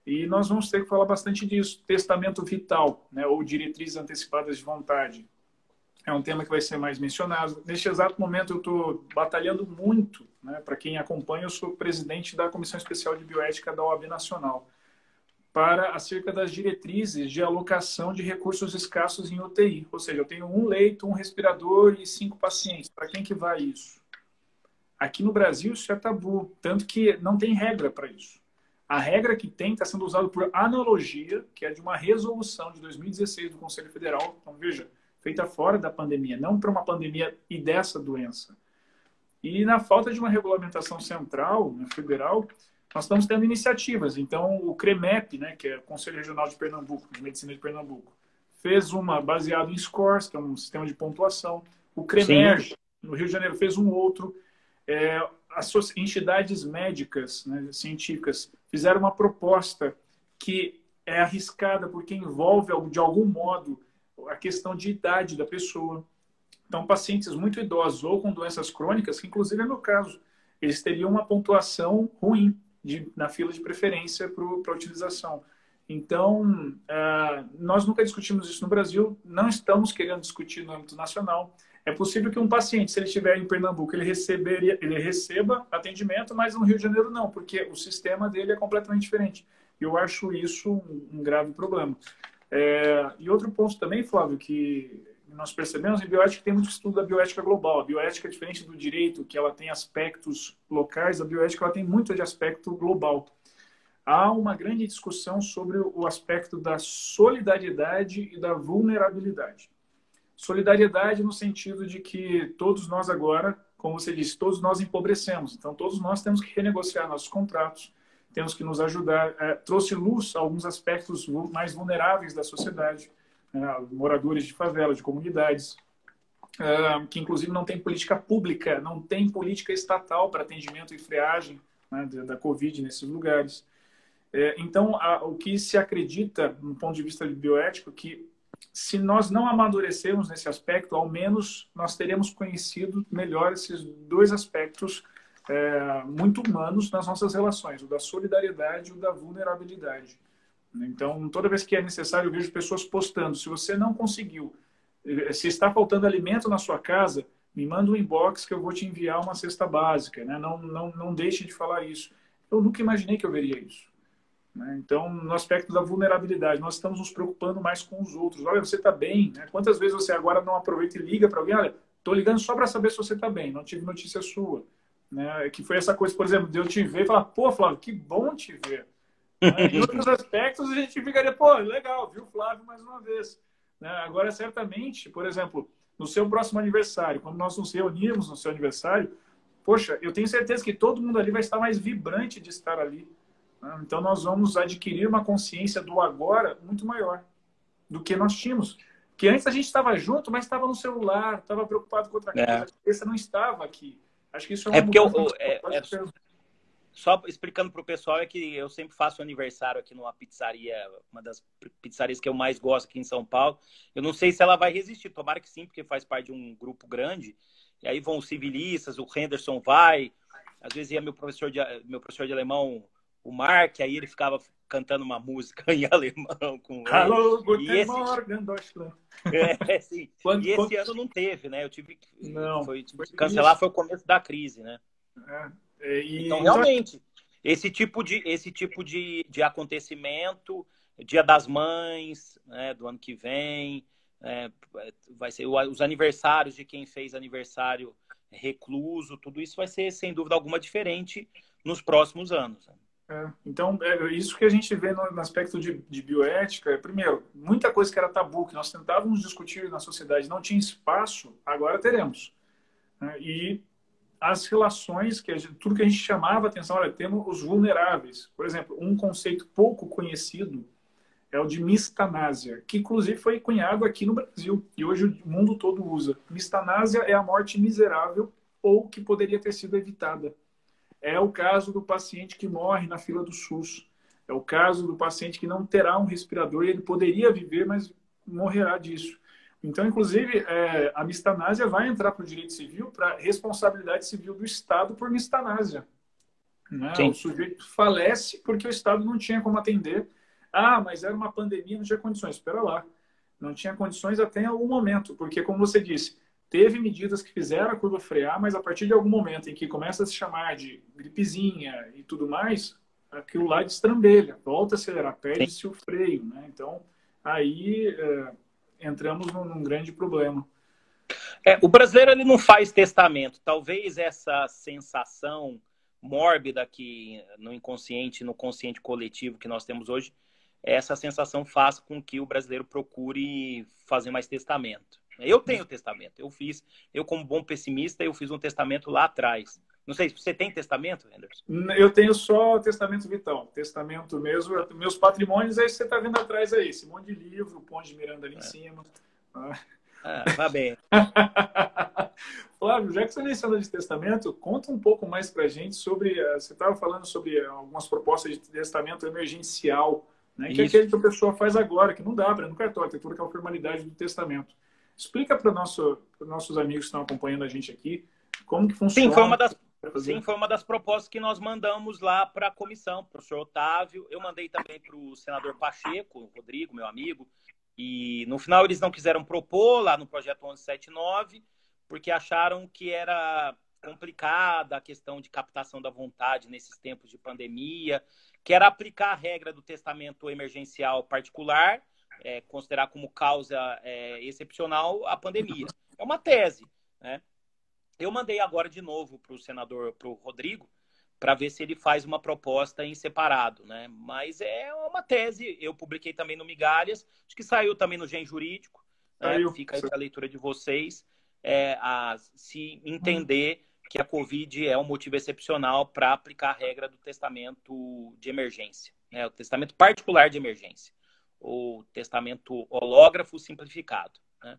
Speaker 1: E nós vamos ter que falar bastante disso. Testamento vital, né, ou diretrizes antecipadas de vontade. É um tema que vai ser mais mencionado. Neste exato momento, eu estou batalhando muito, né, para quem acompanha, eu sou presidente da Comissão Especial de Bioética da OAB Nacional, para acerca das diretrizes de alocação de recursos escassos em UTI. Ou seja, eu tenho um leito, um respirador e 5 pacientes. Para quem que vai isso? Aqui no Brasil isso é tabu, tanto que não tem regra para isso. A regra que tem está sendo usada por analogia, que é de uma resolução de 2016 do Conselho Federal, então veja, feita fora da pandemia, não para uma pandemia e dessa doença. E na falta de uma regulamentação central, federal, nós estamos tendo iniciativas. Então o CREMEP, né, que é o Conselho Regional de Pernambuco, de Medicina de Pernambuco, fez uma baseada em scores, que é um sistema de pontuação. O CREMERGE, no Rio de Janeiro, fez um outro. As entidades médicas, né, científicas, fizeram uma proposta que é arriscada porque envolve, de algum modo, a questão de idade da pessoa. Então, pacientes muito idosos ou com doenças crônicas, que inclusive é meu caso, eles teriam uma pontuação ruim na fila de preferência para a utilização. Então, nós nunca discutimos isso no Brasil, não estamos querendo discutir no âmbito nacional. É possível que um paciente, se ele estiver em Pernambuco, ele receba atendimento, mas no Rio de Janeiro não, porque o sistema dele é completamente diferente. Eu acho isso um grave problema. E outro ponto também, Flávio, que nós percebemos, em bioética tem muito estudo da bioética global. A bioética é diferente do direito, que ela tem aspectos locais, a bioética ela tem muito de aspecto global. Há uma grande discussão sobre o aspecto da solidariedade e da vulnerabilidade. Solidariedade no sentido de que todos nós agora, como você disse, todos nós empobrecemos. Então, todos nós temos que renegociar nossos contratos, temos que nos ajudar. Trouxe luz a alguns aspectos mais vulneráveis da sociedade, moradores de favela, de comunidades, que inclusive não tem política pública, não tem política estatal para atendimento e freagem, né, da Covid nesses lugares. Então, o que se acredita, no ponto de vista de bioético, que se nós não amadurecermos nesse aspecto, ao menos nós teremos conhecido melhor esses dois aspectos muito humanos nas nossas relações, o da solidariedade e o da vulnerabilidade. Então, toda vez que é necessário, eu vejo pessoas postando, se você não conseguiu, se está faltando alimento na sua casa, me manda um inbox que eu vou te enviar uma cesta básica, né? Não deixe de falar isso. Eu nunca imaginei que eu veria isso. Então, no aspecto da vulnerabilidade, nós estamos nos preocupando mais com os outros. Olha, você está bem? Né? Quantas vezes você agora não aproveita e liga para alguém? Olha, estou ligando só para saber se você está bem, não tive notícia sua. Né? Que foi essa coisa, por exemplo, de eu te ver e falar, pô, Flávio, que bom te ver. Né? Em outros aspectos, a gente ficaria, pô, legal, viu, Flávio, mais uma vez. Né? Agora, certamente, por exemplo, no seu próximo aniversário, quando nós nos reunirmos no seu aniversário, poxa, eu tenho certeza que todo mundo ali vai estar mais vibrante de estar ali. Né? Então, nós vamos adquirir uma consciência do agora muito maior do que nós tínhamos. Porque antes a gente estava junto, mas estava no celular, estava preocupado com outra coisa. A cabeça não estava aqui. Acho que isso é uma
Speaker 2: porque só explicando para o pessoal, é que eu sempre faço aniversário aqui numa pizzaria, uma das pizzarias que eu mais gosto aqui em São Paulo. Eu não sei se ela vai resistir, tomara que sim, porque faz parte de um grupo grande. E aí vão os civilistas, o Henderson vai, às vezes ia meu professor de alemão, o Mark, aí ele ficava cantando uma música em alemão com ele.
Speaker 1: Hello, guten Morgen, Deutschland.
Speaker 2: Sim. E esse ano não teve, né? Eu tive que cancelar, foi o começo da crise, né? Então, realmente, esse tipo de acontecimento, Dia das Mães, né, do ano que vem, vai ser os aniversários de quem fez aniversário recluso, tudo isso vai ser, sem dúvida alguma, diferente nos próximos anos.
Speaker 1: Então, isso que a gente vê no aspecto de bioética. Primeiro, muita coisa que era tabu, que nós tentávamos discutir na sociedade, não tinha espaço, agora teremos. Né? E as relações, tudo que a gente chamava a atenção, olha, temos os vulneráveis. Por exemplo, um conceito pouco conhecido é o de mistanásia, que inclusive foi cunhado aqui no Brasil e hoje o mundo todo usa. Mistanásia é a morte miserável ou que poderia ter sido evitada. É o caso do paciente que morre na fila do SUS. É o caso do paciente que não terá um respirador e ele poderia viver, mas morrerá disso. Então, inclusive, a mistanásia vai entrar para o direito civil, para a responsabilidade civil do Estado por mistanásia. Né? O sujeito falece porque o Estado não tinha como atender. Ah, mas era uma pandemia, não tinha condições. Espera lá. Não tinha condições até algum momento, porque, como você disse, teve medidas que fizeram a curva frear, mas a partir de algum momento em que começa a se chamar de gripezinha e tudo mais, aquilo lá destrambelha, volta a acelerar, perde-se o freio. Né? Então, aí entramos num grande problema.
Speaker 2: O brasileiro ele não faz testamento. Talvez essa sensação mórbida que no inconsciente, no consciente coletivo que nós temos hoje, essa sensação faça com que o brasileiro procure fazer mais testamento. Eu tenho testamento, eu como bom pessimista, eu fiz um testamento lá atrás. Não sei, você tem testamento, Henderson?
Speaker 1: Eu tenho só testamento vital, testamento mesmo, meus patrimônios, aí você está vendo atrás aí, esse monte de livro, o Ponte de Miranda ali em cima.
Speaker 2: Vai bem.
Speaker 1: Flávio, já que você mencionou de testamento, conta um pouco mais para a gente sobre, você estava falando sobre algumas propostas de testamento emergencial, né, que é aquele que a pessoa faz agora, que não dá para ir no cartório, tem toda aquela formalidade do testamento. Explica para os nossos amigos que estão acompanhando a gente aqui como que funciona.
Speaker 2: Sim, foi uma das propostas que nós mandamos lá para a comissão, para o senhor Otávio. Eu mandei também para o senador Pacheco, o Rodrigo, meu amigo. E no final eles não quiseram propor lá no projeto 1179, porque acharam que era complicada a questão de captação da vontade nesses tempos de pandemia, que era aplicar a regra do testamento emergencial particular, considerar como causa excepcional a pandemia. É uma tese, né? Eu mandei agora de novo para o senador, para o Rodrigo, para ver se ele faz uma proposta em separado, né? Mas é uma tese, eu publiquei também no Migalhas, acho que saiu também no Gen Jurídico, né? Fica aí a leitura de vocês, se entender que a Covid é um motivo excepcional para aplicar a regra do testamento de emergência, né? O testamento particular de emergência, ou testamento hológrafo simplificado, né?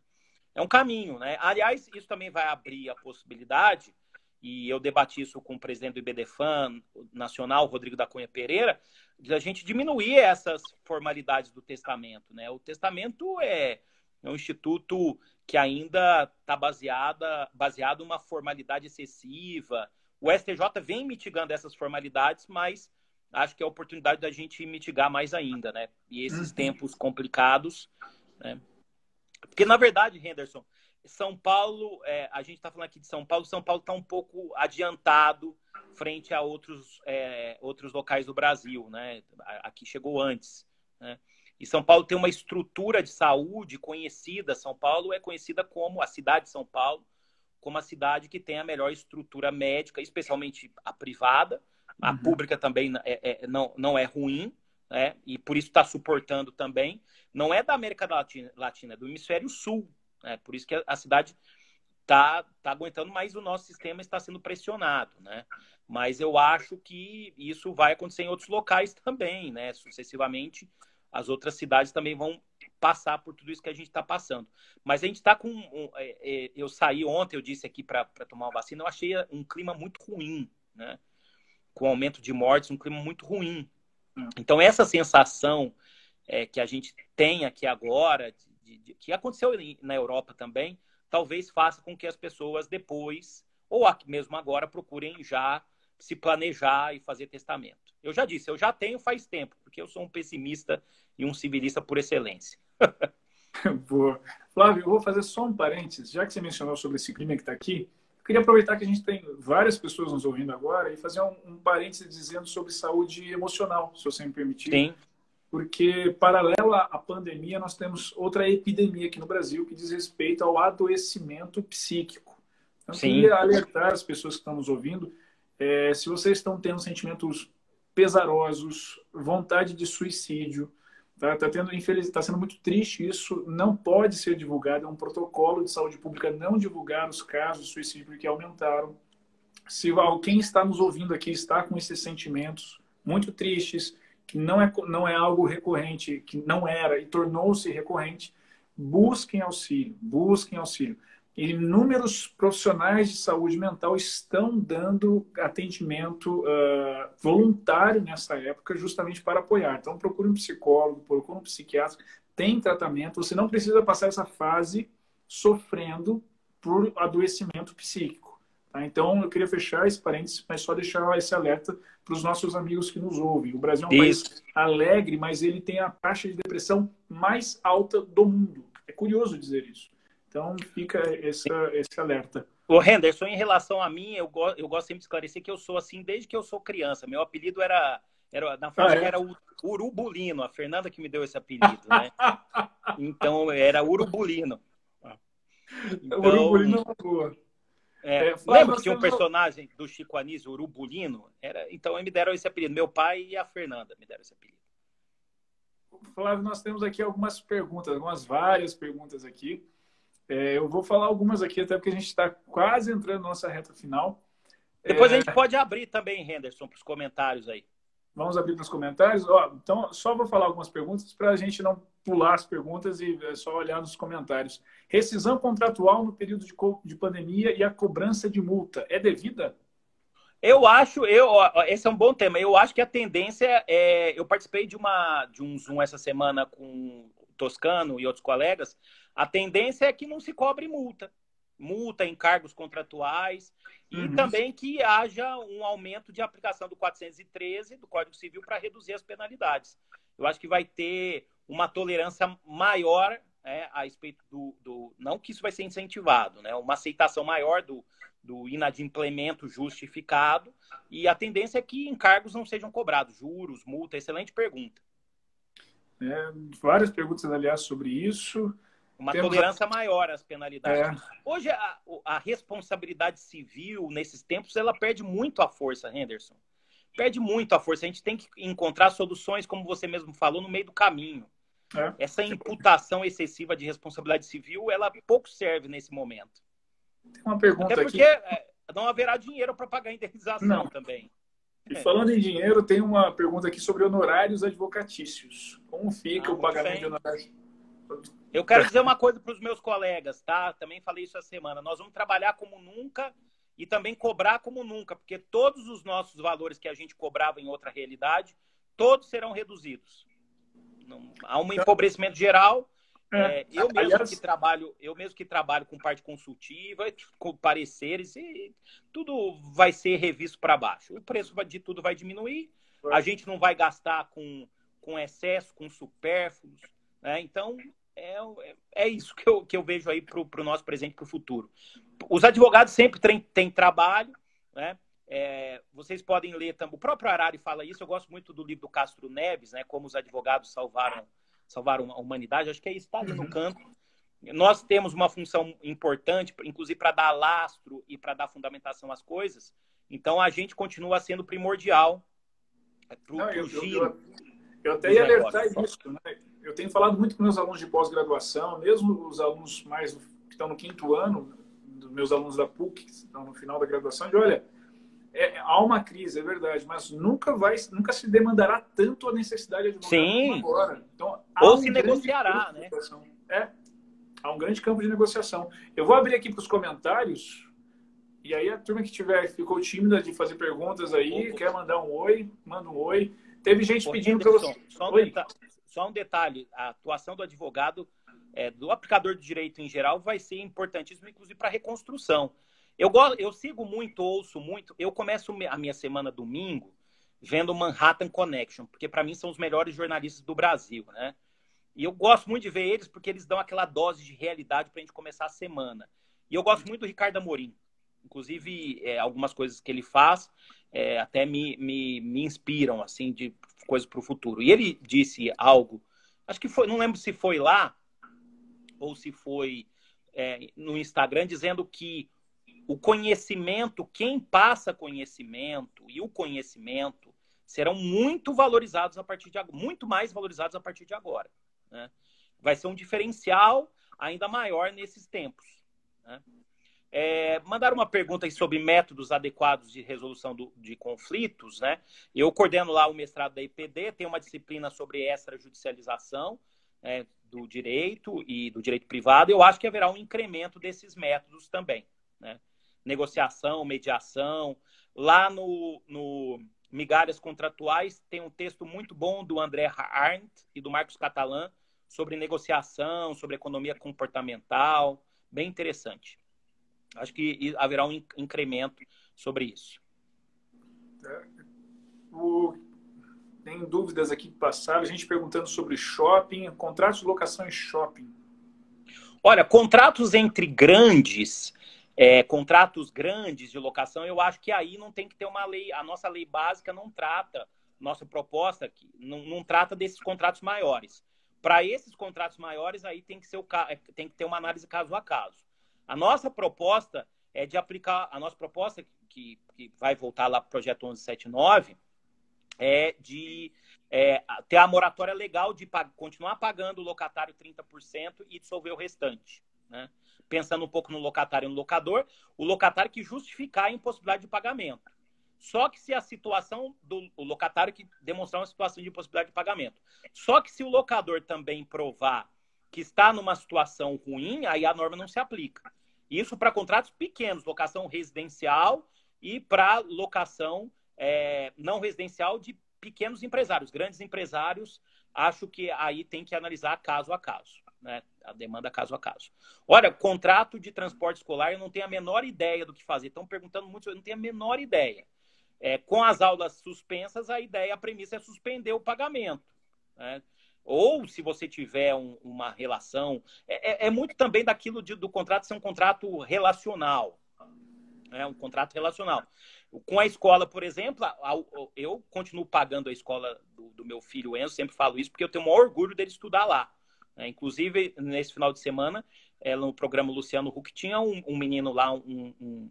Speaker 2: É um caminho, né? Aliás, isso também vai abrir a possibilidade, e eu debati isso com o presidente do IBDFAN Nacional, Rodrigo da Cunha Pereira, de a gente diminuir essas formalidades do testamento, né? O testamento é um instituto que ainda está baseado em uma formalidade excessiva. O STJ vem mitigando essas formalidades, mas acho que é a oportunidade da gente mitigar mais ainda, né? E esses tempos complicados, né? Porque, na verdade, Henderson, São Paulo, a gente está falando aqui de São Paulo está um pouco adiantado frente a outros locais do Brasil, né? Aqui chegou antes, né? E São Paulo tem uma estrutura de saúde conhecida. São Paulo é conhecida como a cidade de São Paulo, como a cidade que tem a melhor estrutura médica, especialmente a privada. A pública também não é ruim, né? E por isso está suportando também. Não é da América Latina, é do Hemisfério Sul. Né? Por isso que a cidade tá aguentando, mas o nosso sistema está sendo pressionado, né? Mas eu acho que isso vai acontecer em outros locais também, né? Sucessivamente, as outras cidades também vão passar por tudo isso que a gente está passando. Mas a gente está com... eu saí ontem, eu disse aqui para tomar uma vacina, eu achei um clima muito ruim, né? Com aumento de mortes, um clima muito ruim. Então, essa sensação que a gente tem aqui agora, que aconteceu na Europa também, talvez faça com que as pessoas depois, ou aqui mesmo agora, procurem já se planejar e fazer testamento. Eu já disse, eu já tenho faz tempo, porque eu sou um pessimista e um civilista por excelência.
Speaker 1: Boa. Flávio, eu vou fazer só um parênteses, já que você mencionou sobre esse clima que está aqui, eu queria aproveitar que a gente tem várias pessoas nos ouvindo agora e fazer um parênteses dizendo sobre saúde emocional, se você me permitir.
Speaker 2: Sim.
Speaker 1: Porque, paralela à pandemia, nós temos outra epidemia aqui no Brasil que diz respeito ao adoecimento psíquico. Então, eu queria alertar as pessoas que estão nos ouvindo, se vocês estão tendo sentimentos pesarosos, vontade de suicídio, tá sendo muito triste isso, não pode ser divulgado, é um protocolo de saúde pública não divulgar os casos de suicídio porque aumentaram. Se quem está nos ouvindo aqui está com esses sentimentos muito tristes, que não é algo recorrente, que não era e tornou-se recorrente, busquem auxílio, busquem auxílio. Inúmeros profissionais de saúde mental estão dando atendimento voluntário nessa época, justamente para apoiar. Então, procure um psicólogo, procure um psiquiatra, tem tratamento. Você não precisa passar essa fase sofrendo por adoecimento psíquico. Tá? Então, eu queria fechar esse parênteses, mas só deixar esse alerta para os nossos amigos que nos ouvem. O Brasil é um país alegre, mas ele tem a taxa de depressão mais alta do mundo. É curioso dizer isso. Então, fica esse alerta.
Speaker 2: O Henderson, em relação a mim, eu gosto sempre de esclarecer que eu sou assim desde que eu sou criança. Meu apelido era na França era Urubulino. A Fernanda que me deu esse apelido, né? Então, era Urubulino.
Speaker 1: Então, Urubulino é uma boa.
Speaker 2: Lembra que tinha um personagem do Chico Anísio, Urubulino? Então, me deram esse apelido. Meu pai e a Fernanda me deram esse apelido.
Speaker 1: Flávio, nós temos aqui algumas várias perguntas aqui. Eu vou falar algumas aqui, até porque a gente está quase entrando na nossa reta final.
Speaker 2: Depois a gente pode abrir também, Henderson, para os comentários aí.
Speaker 1: Vamos abrir para os comentários? Então, só vou falar algumas perguntas para a gente não pular as perguntas e só olhar nos comentários. Rescisão contratual no período de pandemia e a cobrança de multa é devida?
Speaker 2: Eu acho, esse é um bom tema. Eu acho que a tendência eu participei de um Zoom essa semana com o Toscano e outros colegas. A tendência é que não se cobre multa em cargos contratuais e também que haja um aumento de aplicação do 413 do Código Civil para reduzir as penalidades. Eu acho que vai ter uma tolerância maior a respeito não que isso vai ser incentivado, né? Uma aceitação maior do inadimplemento justificado e a tendência é que encargos não sejam cobrados, juros, multa. Excelente pergunta.
Speaker 1: Várias perguntas, aliás, sobre isso.
Speaker 2: Uma tolerância maior às penalidades. Hoje, a responsabilidade civil, nesses tempos, ela perde muito a força, Henderson. Perde muito a força. A gente tem que encontrar soluções, como você mesmo falou, no meio do caminho. Essa imputação excessiva de responsabilidade civil, ela pouco serve nesse momento.
Speaker 1: Tem uma pergunta
Speaker 2: até porque
Speaker 1: aqui.
Speaker 2: Não haverá dinheiro para pagar a indenização também.
Speaker 1: E falando em dinheiro, tem uma pergunta aqui sobre honorários advocatícios. Como fica o pagamento de honorários?
Speaker 2: Eu quero dizer uma coisa para os meus colegas, tá? Também falei isso essa semana. Nós vamos trabalhar como nunca e também cobrar como nunca, porque todos os nossos valores que a gente cobrava em outra realidade, todos serão reduzidos. Há um empobrecimento geral. Eu mesmo que trabalho com parte consultiva, com pareceres, e tudo vai ser revisto para baixo. O preço de tudo vai diminuir, a gente não vai gastar com excesso, com supérfluos, né? Então, é isso que eu vejo aí para o nosso presente e para o futuro. Os advogados sempre têm trabalho, né? Vocês podem ler também. O próprio Harari fala isso. Eu gosto muito do livro do Castro Neves, né? Como os advogados salvaram a humanidade. Acho que é isso, está ali no canto. Nós temos uma função importante, inclusive para dar lastro e para dar fundamentação às coisas. Então, a gente continua sendo primordial para o giro.
Speaker 1: Eu até ia alertar isso, né? Eu tenho falado muito com meus alunos de pós-graduação, mesmo os alunos mais que estão no 5º ano, dos meus alunos da PUC, que estão no final da graduação, de olha, há uma crise, é verdade, mas nunca se demandará tanto a necessidade de advogado como agora. Então,
Speaker 2: ou se negociará, né?
Speaker 1: Há um grande campo de negociação. Eu vou abrir aqui para os comentários, e aí a turma que ficou tímida de fazer perguntas aí, quer mandar um oi, manda um oi. Teve gente pedindo para você...
Speaker 2: Só um detalhe, a atuação do advogado, do aplicador de direito em geral, vai ser importantíssimo, inclusive para a reconstrução. Eu sigo muito, ouço muito. Eu começo a minha semana domingo vendo Manhattan Connection, porque para mim são os melhores jornalistas do Brasil, né? E eu gosto muito de ver eles porque eles dão aquela dose de realidade para a gente começar a semana. E eu gosto muito do Ricardo Amorim. Inclusive, algumas coisas que ele faz até me inspiram, assim, de coisas para o futuro. E ele disse algo, acho que foi, não lembro se foi lá ou se foi no Instagram, dizendo que o conhecimento, quem passa conhecimento e o conhecimento serão muito valorizados a partir de agora, muito mais valorizados a partir de agora, né? Vai ser um diferencial ainda maior nesses tempos, né? Mandaram uma pergunta aí sobre métodos adequados de resolução de conflitos, né? Eu coordeno lá o mestrado da IPD, tem uma disciplina sobre extrajudicialização do direito e do direito privado. Eu acho que haverá um incremento desses métodos também, né? Negociação, mediação. Lá no Migalhas Contratuais tem um texto muito bom do André Arndt e do Marcos Catalã sobre negociação, sobre economia comportamental, bem interessante. Acho que haverá um incremento sobre isso.
Speaker 1: Tem dúvidas aqui que passaram, a gente perguntando sobre shopping, contratos de locação em shopping.
Speaker 2: Olha, contratos entre grandes, contratos grandes de locação, eu acho que aí não tem que ter uma lei, a nossa lei básica não trata, nossa proposta aqui, não trata desses contratos maiores. Para esses contratos maiores, aí tem que ter uma análise caso a caso. A nossa proposta é de aplicar, a nossa proposta, que vai voltar lá para o projeto 1179, é de ter a moratória legal de continuar pagando o locatário 30% e dissolver o restante, né? Pensando um pouco no locatário e no locador, o locatário que justificar a impossibilidade de pagamento. Só que se a situação do locatário que demonstrar uma situação de impossibilidade de pagamento. Só que se o locador também provar que está numa situação ruim, aí a norma não se aplica. Isso para contratos pequenos, locação residencial e para locação não residencial de pequenos empresários. Grandes empresários, acho que aí tem que analisar caso a caso, né? A demanda caso a caso. Olha, contrato de transporte escolar, eu não tenho a menor ideia do que fazer. Estão perguntando muito, eu não tenho a menor ideia. Com as aulas suspensas, a premissa é suspender o pagamento, né? Ou se você tiver uma relação... muito também daquilo do contrato ser um contrato relacional. Um contrato relacional. Com a escola, por exemplo, eu continuo pagando a escola do meu filho Enzo, sempre falo isso, porque eu tenho o maior orgulho dele estudar lá. Inclusive, nesse final de semana, no programa Luciano Huck, tinha um menino lá, um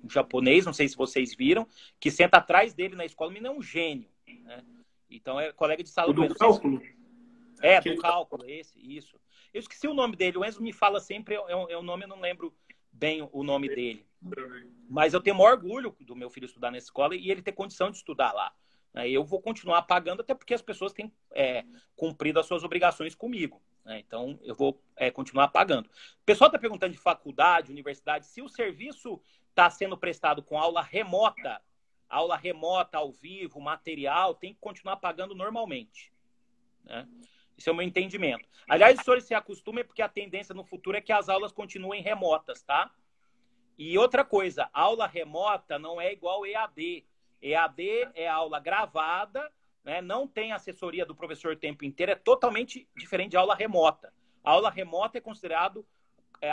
Speaker 2: japonês, não sei se vocês viram, que senta atrás dele na escola, o menino é um gênio, né? Então, é colega de sala do
Speaker 1: cálculo.
Speaker 2: Do cálculo, isso. Eu esqueci o nome dele, o Enzo me fala sempre, o nome, eu não lembro bem o nome dele. Mas eu tenho o maior orgulho do meu filho estudar nessa escola e ele ter condição de estudar lá. Eu vou continuar pagando, até porque as pessoas têm cumprido as suas obrigações comigo, né? Então, eu vou continuar pagando. O pessoal está perguntando de faculdade, universidade, se o serviço está sendo prestado com aula remota, ao vivo, material, tem que continuar pagando normalmente, né? Esse é o meu entendimento. Aliás, os senhores se acostumem, porque a tendência no futuro é que as aulas continuem remotas, tá? E outra coisa, aula remota não é igual EAD. EAD é aula gravada, né? Não tem assessoria do professor o tempo inteiro, é totalmente diferente de aula remota. A aula remota é considerado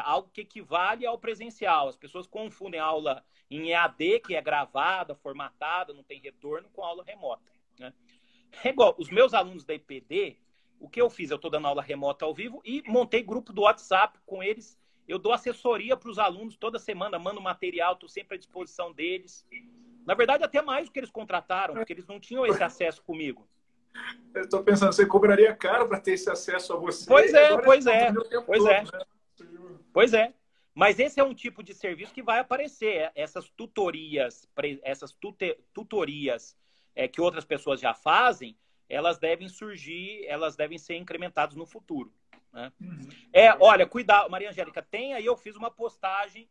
Speaker 2: algo que equivale ao presencial. As pessoas confundem a aula em EAD, que é gravada, formatada, não tem retorno, com aula remota, né? É igual, os meus alunos da IPD, o que eu fiz? Eu estou dando aula remota ao vivo e montei grupo do WhatsApp com eles. Eu dou assessoria para os alunos toda semana, mando material, estou sempre à disposição deles. Na verdade, até mais do que eles contrataram, porque eles não tinham esse acesso comigo.
Speaker 1: Eu estou pensando, você cobraria caro para ter esse acesso a você?
Speaker 2: Pois
Speaker 1: E
Speaker 2: é,
Speaker 1: agora
Speaker 2: pois
Speaker 1: é
Speaker 2: é,
Speaker 1: o tempo
Speaker 2: pois
Speaker 1: todo,
Speaker 2: é,
Speaker 1: né?
Speaker 2: pois é. Mas esse é um tipo de serviço que vai aparecer. Essas tutorias, tutorias que outras pessoas já fazem, elas devem surgir, elas devem ser incrementadas no futuro. Né? Olha, cuidado, Maria Angélica, tem aí, eu fiz uma postagem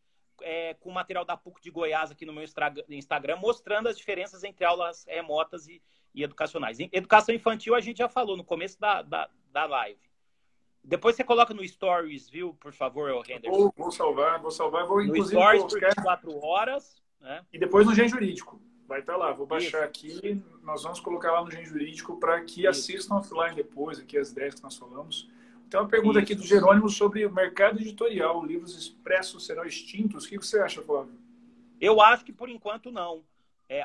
Speaker 2: com material da PUC de Goiás aqui no meu Instagram, mostrando as diferenças entre aulas remotas e educacionais. Educação infantil a gente já falou no começo da live. Depois você coloca no Stories, viu, por favor, Henderson?
Speaker 1: Vou salvar, vou
Speaker 2: No
Speaker 1: inclusive
Speaker 2: Stories por
Speaker 1: colocar.
Speaker 2: 24 horas. Né?
Speaker 1: E depois no Gen Jurídico. Vai estar lá, vou baixar
Speaker 2: Isso.
Speaker 1: aqui, nós vamos colocar lá no Gen Jurídico para que
Speaker 2: Isso.
Speaker 1: assistam offline depois, aqui as ideias que nós falamos. Tem uma pergunta
Speaker 2: Isso.
Speaker 1: aqui do Jerônimo sobre o mercado editorial. Livros expressos serão extintos? O que você acha, Flávio?
Speaker 2: Eu acho que por enquanto não.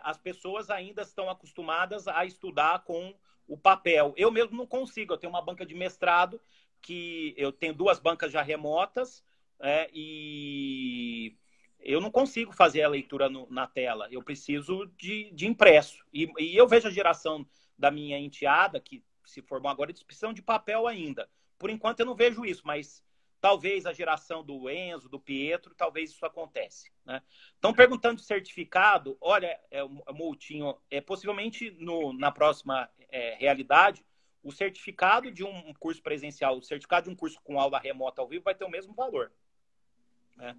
Speaker 2: As pessoas ainda estão acostumadas a estudar com o papel. Eu mesmo não consigo. Eu tenho uma banca de mestrado que eu tenho 2 bancas já remotas e eu não consigo fazer a leitura na tela. Eu preciso de impresso. E eu vejo a geração da minha enteada, que se formou agora, eles precisam de papel ainda. Por enquanto eu não vejo isso, mas talvez a geração do Enzo, do Pietro, talvez isso acontece. Né? Estão perguntando de certificado. Olha, Moutinho, possivelmente na próxima realidade, o certificado de um curso presencial, o certificado de um curso com aula remota ao vivo vai ter o mesmo valor. Né?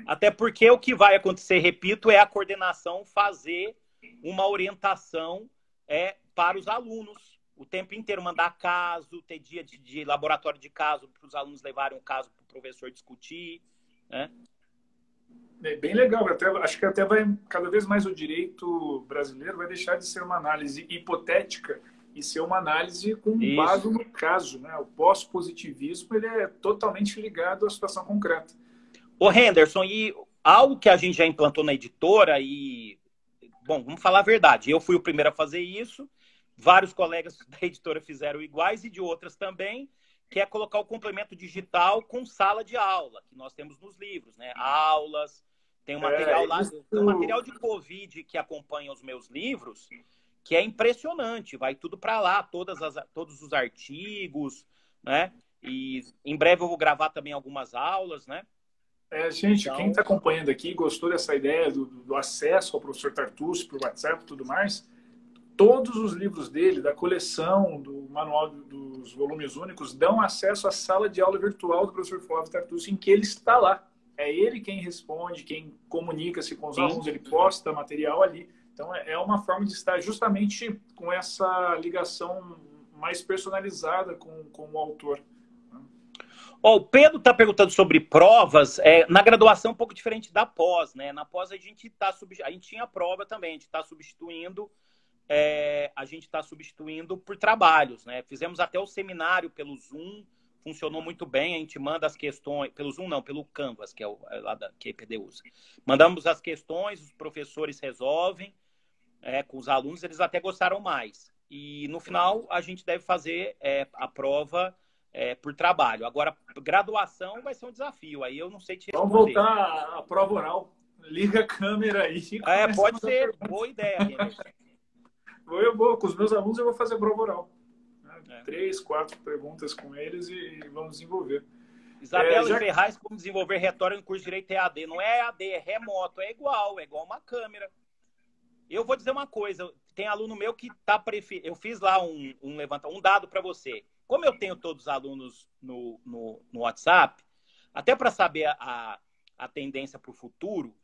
Speaker 2: Até porque o que vai acontecer, repito, é a coordenação fazer uma orientação para os alunos. O tempo inteiro mandar caso, ter dia de laboratório de caso para os alunos levarem um caso para o professor discutir. Né?
Speaker 1: É bem legal. Acho que até vai cada vez mais o direito brasileiro vai deixar de ser uma análise hipotética e ser uma análise com base no caso. Né? O pós-positivismo ele é totalmente ligado à situação concreta.
Speaker 2: Ô, Henderson, e algo que a gente já implantou na editora bom, vamos falar a verdade, eu fui o primeiro a fazer isso, vários colegas da editora fizeram iguais e de outras também, que é colocar o complemento digital com sala de aula, que nós temos nos livros, né? Aulas, tem um material lá, tem um material de Covid que acompanha os meus livros, que é impressionante, vai tudo para lá, todos os artigos, né? E em breve eu vou gravar também algumas aulas, né?
Speaker 1: Gente, então, quem está acompanhando aqui gostou dessa ideia do acesso ao professor Tartucci por WhatsApp e tudo mais, todos os livros dele, da coleção, do manual dos volumes únicos, dão acesso à sala de aula virtual do professor Flávio Tartucci, em que ele está lá. É ele quem responde, quem comunica-se com os alunos, ele posta material ali. Então, é uma forma de estar justamente com essa ligação mais personalizada com o autor.
Speaker 2: O Pedro está perguntando sobre provas. Na graduação, um pouco diferente da pós, né? Na pós, a gente tinha prova também, a gente está substituindo. A gente está substituindo por trabalhos, né? Fizemos até o seminário pelo Zoom, funcionou muito bem. A gente manda as questões pelo Zoom, não, pelo Canvas, que é lá que a EPD usa. Mandamos as questões, os professores resolvem com os alunos, eles até gostaram mais. E no final a gente deve fazer a prova por trabalho. Agora, graduação vai ser um desafio. Aí eu não sei te responder.
Speaker 1: Vamos voltar à prova oral. Liga a câmera aí.
Speaker 2: Pode ser. Boa ideia, Henderson.
Speaker 1: Com os meus alunos eu vou fazer prova oral. 3, 4 perguntas com eles e vamos desenvolver.
Speaker 2: Isabela Ferraz, como desenvolver retórica no curso de Direito EAD. Não é EAD, é remoto, é igual uma câmera. Eu vou dizer uma coisa, tem aluno meu que eu fiz lá um dado para você. Como eu tenho todos os alunos no WhatsApp, até para saber a tendência para o futuro,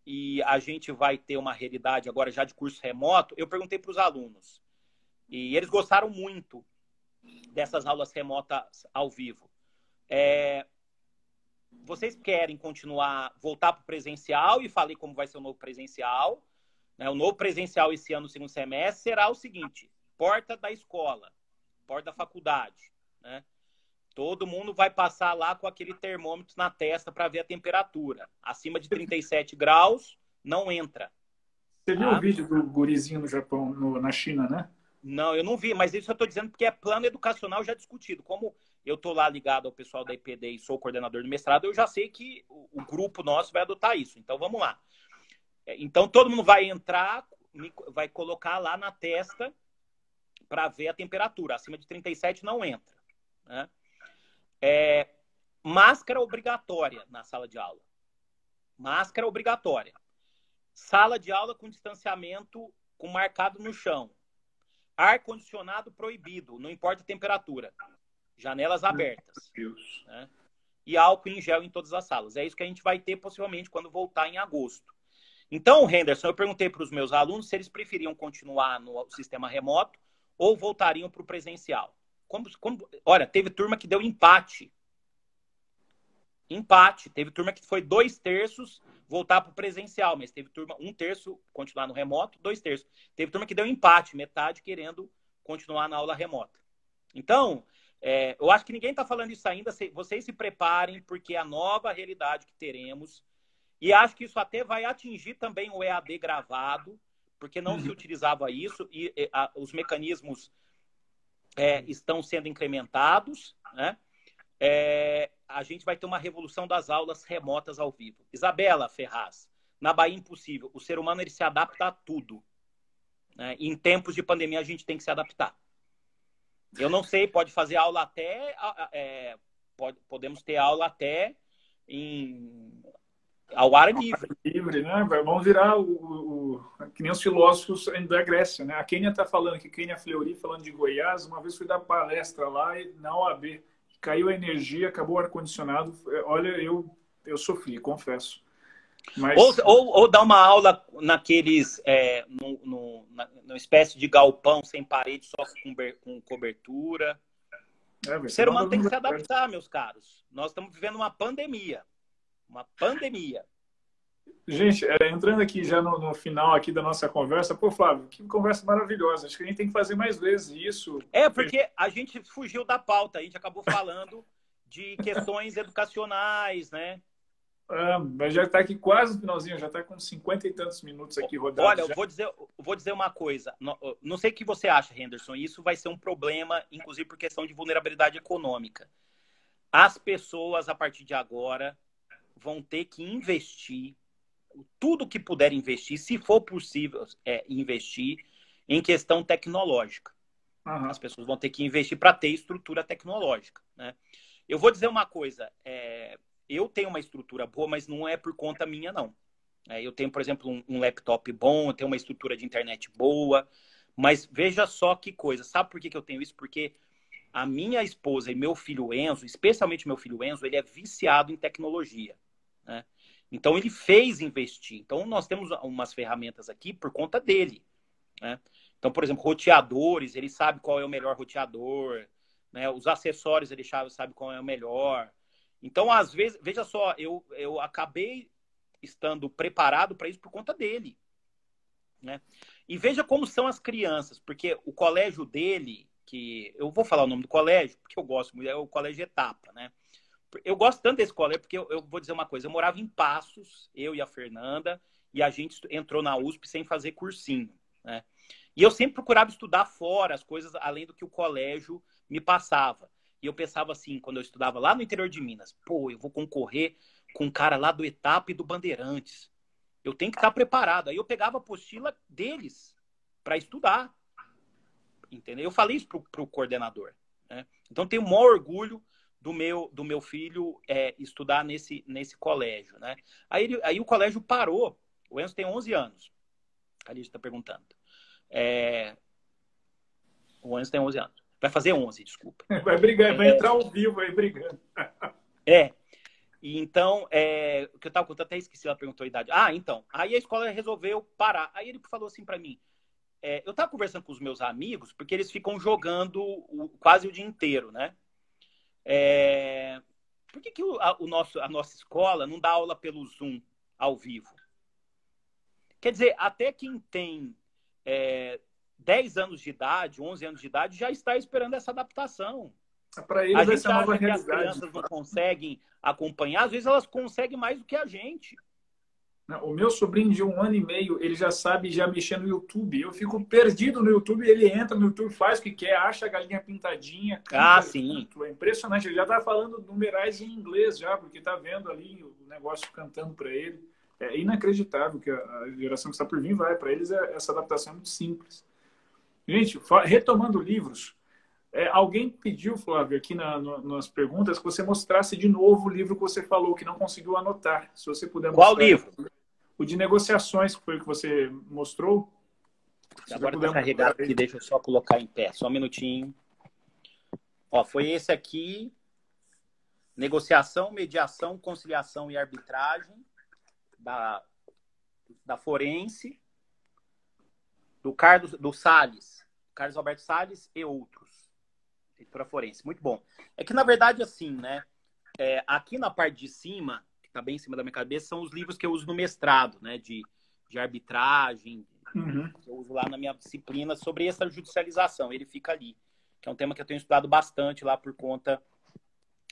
Speaker 2: e a gente vai ter uma realidade agora já de curso remoto, eu perguntei para os alunos. E eles gostaram muito dessas aulas remotas ao vivo. Vocês querem voltar para o presencial? E falei como vai ser o novo presencial. O novo presencial esse ano, no segundo semestre, será o seguinte: porta da escola, porta da faculdade, né? Todo mundo vai passar lá com aquele termômetro na testa para ver a temperatura. Acima de 37 graus, não entra.
Speaker 1: Você viu o vídeo do gurizinho no Japão, na China, né?
Speaker 2: Não, eu não vi, mas isso eu estou dizendo porque é plano educacional já discutido. Como eu estou lá ligado ao pessoal da IPD e sou coordenador do mestrado, eu já sei que o grupo nosso vai adotar isso. Então, vamos lá. Então, todo mundo vai entrar, vai colocar lá na testa para ver a temperatura. Acima de 37 não entra. Né? Máscara obrigatória na sala de aula. Máscara obrigatória. Sala de aula com distanciamento com marcado no chão. Ar-condicionado proibido, não importa a temperatura. Janelas abertas. Né? E álcool em gel em todas as salas. É isso que a gente vai ter possivelmente quando voltar em agosto. Então, Henderson, eu perguntei para os meus alunos se eles preferiam continuar no sistema remoto ou voltariam para o presencial. Olha, teve turma que deu empate. Empate. Teve turma que foi 2/3 voltar para o presencial, mas teve turma 1/3 continuar no remoto, 2/3. Teve turma que deu empate, metade querendo continuar na aula remota. Então, eu acho que ninguém está falando isso ainda. Vocês se preparem, porque a nova realidade que teremos, e acho que isso até vai atingir também o EAD gravado, porque não se utilizava isso, e os mecanismos estão sendo incrementados, né? A gente vai ter uma revolução das aulas remotas ao vivo. Isabela Ferraz, na Bahia Impossível, o ser humano ele se adapta a tudo. Né? E em tempos de pandemia a gente tem que se adaptar. Eu não sei, pode fazer aula até... podemos ter aula até ao ar livre.
Speaker 1: Livre, né? Vamos virar que nem os filósofos da Grécia, né? A Kênia está falando aqui, Kênia Fleury, falando de Goiás. Uma vez fui dar palestra lá na OAB. Caiu a energia, acabou o ar-condicionado. Olha, eu sofri, confesso. Mas...
Speaker 2: Ou dar uma aula naqueles... numa espécie de galpão sem parede, só com cobertura. O ser humano tem que se adaptar, meus caros. Nós estamos vivendo uma pandemia. Uma pandemia.
Speaker 1: Gente, entrando aqui já no final aqui da nossa conversa, pô, Flávio, que conversa maravilhosa. Acho que a gente tem que fazer mais vezes isso.
Speaker 2: Porque a gente fugiu da pauta, a gente acabou falando de questões educacionais, né?
Speaker 1: Mas já está aqui quase no finalzinho, já está com 50 e tantos minutos aqui rodados.
Speaker 2: Olha, eu vou dizer uma coisa. Não sei o que você acha, Henderson. Isso vai ser um problema, inclusive por questão de vulnerabilidade econômica. As pessoas, a partir de agora, vão ter que investir tudo que puder investir, se for possível investir em questão tecnológica. As pessoas vão ter que investir para ter estrutura tecnológica. Né? Eu vou dizer uma coisa, eu tenho uma estrutura boa, mas não é por conta minha, não. Eu tenho, por exemplo, um laptop bom, eu tenho uma estrutura de internet boa, mas veja só que coisa. Sabe por que eu tenho isso? Porque a minha esposa e meu filho Enzo, especialmente meu filho Enzo, ele é viciado em tecnologia. Né? Então, ele fez investir. Então, nós temos umas ferramentas aqui por conta dele. Né? Então, por exemplo, roteadores, ele sabe qual é o melhor roteador. Né? Os acessórios, ele sabe qual é o melhor. Então, às vezes, veja só, eu acabei estando preparado para isso por conta dele. Né? E veja como são as crianças, porque o colégio dele, que eu vou falar o nome do colégio, porque eu gosto muito, é o Colégio Etapa, né? Eu gosto tanto desse colégio, porque eu vou dizer uma coisa, eu morava em Passos, eu e a Fernanda, e a gente entrou na USP sem fazer cursinho, né? E eu sempre procurava estudar fora as coisas, além do que o colégio me passava. E eu pensava assim, quando eu estudava lá no interior de Minas, pô, eu vou concorrer com um cara lá do Etapa e do Bandeirantes. Eu tenho que estar preparado. Aí eu pegava a apostila deles para estudar. Entendeu? Eu falei isso pro coordenador. Né? Então, tenho o maior orgulho do meu filho estudar nesse colégio. Né? Aí o colégio parou. O Enzo tem 11 anos. A Lígia está perguntando. O Enzo tem 11 anos. Vai fazer 11, desculpa.
Speaker 1: Vai brigar, vai entrar ao vivo aí brigando.
Speaker 2: E então, o que eu estava contando, até esqueci, ela perguntou a idade. Então. Aí a escola resolveu parar. Aí ele falou assim para mim, eu estava conversando com os meus amigos, porque eles ficam jogando quase o dia inteiro, né? Por que a nossa escola não dá aula pelo Zoom ao vivo? Quer dizer, até quem tem 10 anos de idade, 11 anos de idade, já está esperando essa adaptação.
Speaker 1: Para eles vai ser uma nova realidade.
Speaker 2: As crianças não conseguem acompanhar, às vezes elas conseguem mais do que a gente.
Speaker 1: O meu sobrinho de 1 ano e meio, ele já sabe mexer no YouTube. Eu fico perdido no YouTube, ele entra no YouTube, faz o que quer, acha a galinha pintadinha. Canta,
Speaker 2: sim.
Speaker 1: É impressionante. Ele já está falando numerais em inglês já, porque está vendo ali o negócio cantando para ele. É inacreditável que a geração que está por vir vai. Para eles, essa adaptação é muito simples. Gente, retomando livros, alguém pediu, Flávio, aqui nas perguntas, que você mostrasse de novo o livro que você falou, que não conseguiu anotar. Se você puder
Speaker 2: Qual
Speaker 1: mostrar.
Speaker 2: livro?
Speaker 1: O de negociações, que foi o que você mostrou.
Speaker 2: Agora está carregado aqui, deixa eu só colocar em pé, só um minutinho. Ó, foi esse aqui, Negociação, Mediação, Conciliação e Arbitragem, da Forense, do Salles, Carlos Alberto Salles e outros. Editora Forense, muito bom. É que, na verdade, assim, né? Aqui na parte de cima, que está bem em cima da minha cabeça, são os livros que eu uso no mestrado, né? De arbitragem, que eu uso lá na minha disciplina sobre essa judicialização. Ele fica ali, que é um tema que eu tenho estudado bastante lá por conta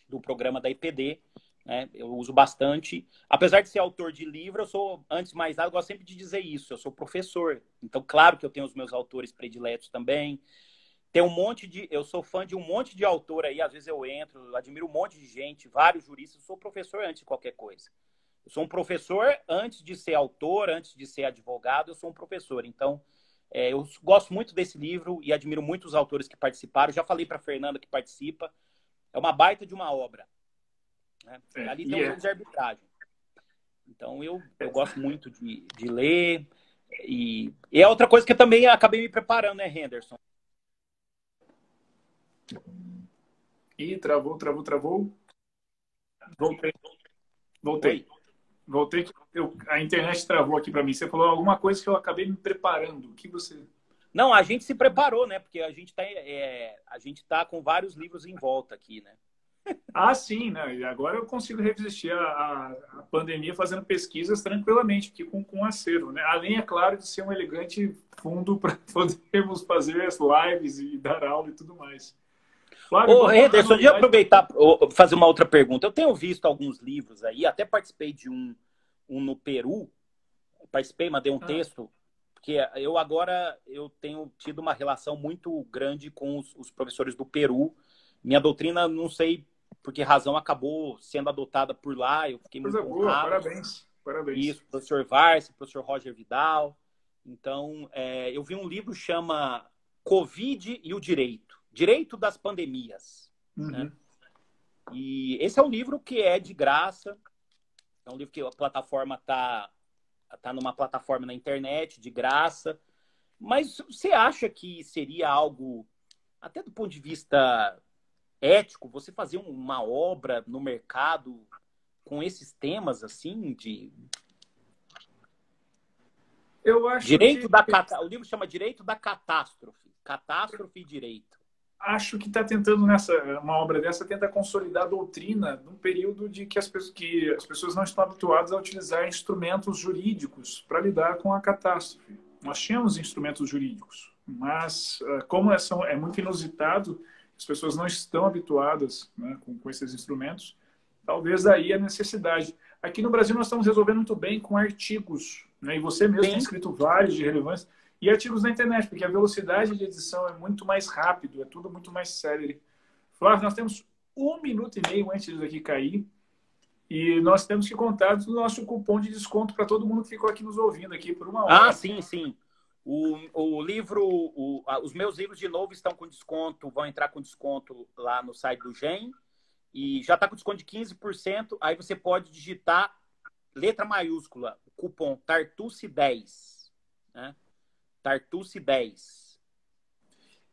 Speaker 2: do programa da IPD, né? Eu uso bastante. Apesar de ser autor de livro, eu sou, antes de mais nada, eu gosto sempre de dizer isso, eu sou professor. Então, claro que eu tenho os meus autores prediletos também. Tem eu sou fã de um monte de autor aí, às vezes eu entro, eu admiro um monte de gente, vários juristas, eu sou professor antes de qualquer coisa. Eu sou um professor antes de ser autor, antes de ser advogado, eu sou um professor. Então, eu gosto muito desse livro e admiro muito os autores que participaram. Já falei para a Fernanda que participa. É uma baita de uma obra. Né? Ali tem um livro de arbitragem. Então, eu gosto muito de ler. E é outra coisa que eu também acabei me preparando, né, Henderson?
Speaker 1: Ih, travou. Voltei. Voltei. A internet travou aqui para mim. Você falou alguma coisa que eu acabei me preparando. O que você...
Speaker 2: Não, a gente se preparou, né? Porque a gente tá com vários livros em volta aqui, né?
Speaker 1: Ah, sim, né? E agora eu consigo resistir à pandemia fazendo pesquisas tranquilamente, aqui com acervo, né? Além, é claro, de ser um elegante fundo para podermos fazer as lives e dar aula e tudo mais.
Speaker 2: Ô, Henderson, deixa eu aproveitar para fazer uma outra pergunta. Eu tenho visto alguns livros aí, até participei de um no Peru, mandei um texto, porque eu tenho tido uma relação muito grande com os professores do Peru. Minha doutrina, não sei por que razão, acabou sendo adotada por lá. Eu fiquei muito honrado.
Speaker 1: Parabéns.
Speaker 2: Isso, professor Varse, professor Roger Vidal. Então, eu vi um livro que chama Covid e o Direito das Pandemias. Né? E esse é um livro que é de graça. É um livro que a plataforma tá numa plataforma na internet, de graça. Mas você acha que seria algo, até do ponto de vista ético, você fazer uma obra no mercado com esses temas, assim, de...
Speaker 1: Eu acho
Speaker 2: O livro chama Direito da Catástrofe. Catástrofe e Direito.
Speaker 1: Acho que está tentando, uma obra dessa, tenta consolidar a doutrina num período de que as pessoas não estão habituadas a utilizar instrumentos jurídicos para lidar com a catástrofe. Nós tínhamos instrumentos jurídicos, mas como é muito inusitado, as pessoas não estão habituadas, né, com esses instrumentos, talvez aí a necessidade. Aqui no Brasil nós estamos resolvendo muito bem com artigos, né, e você mesmo tem escrito vários de relevância, e artigos na internet, porque a velocidade de edição é muito mais rápido, é tudo muito mais célere. Flávio, nós temos 1 minuto e meio antes disso aqui cair, e nós temos que contar do nosso cupom de desconto para todo mundo que ficou aqui nos ouvindo aqui por 1 hora.
Speaker 2: Ah, sim. O livro, os meus livros, de novo, estão com desconto, vão entrar com desconto lá no site do GEM, e já está com desconto de 15%, aí você pode digitar letra maiúscula, cupom Tartuce10, né? Tartuce10.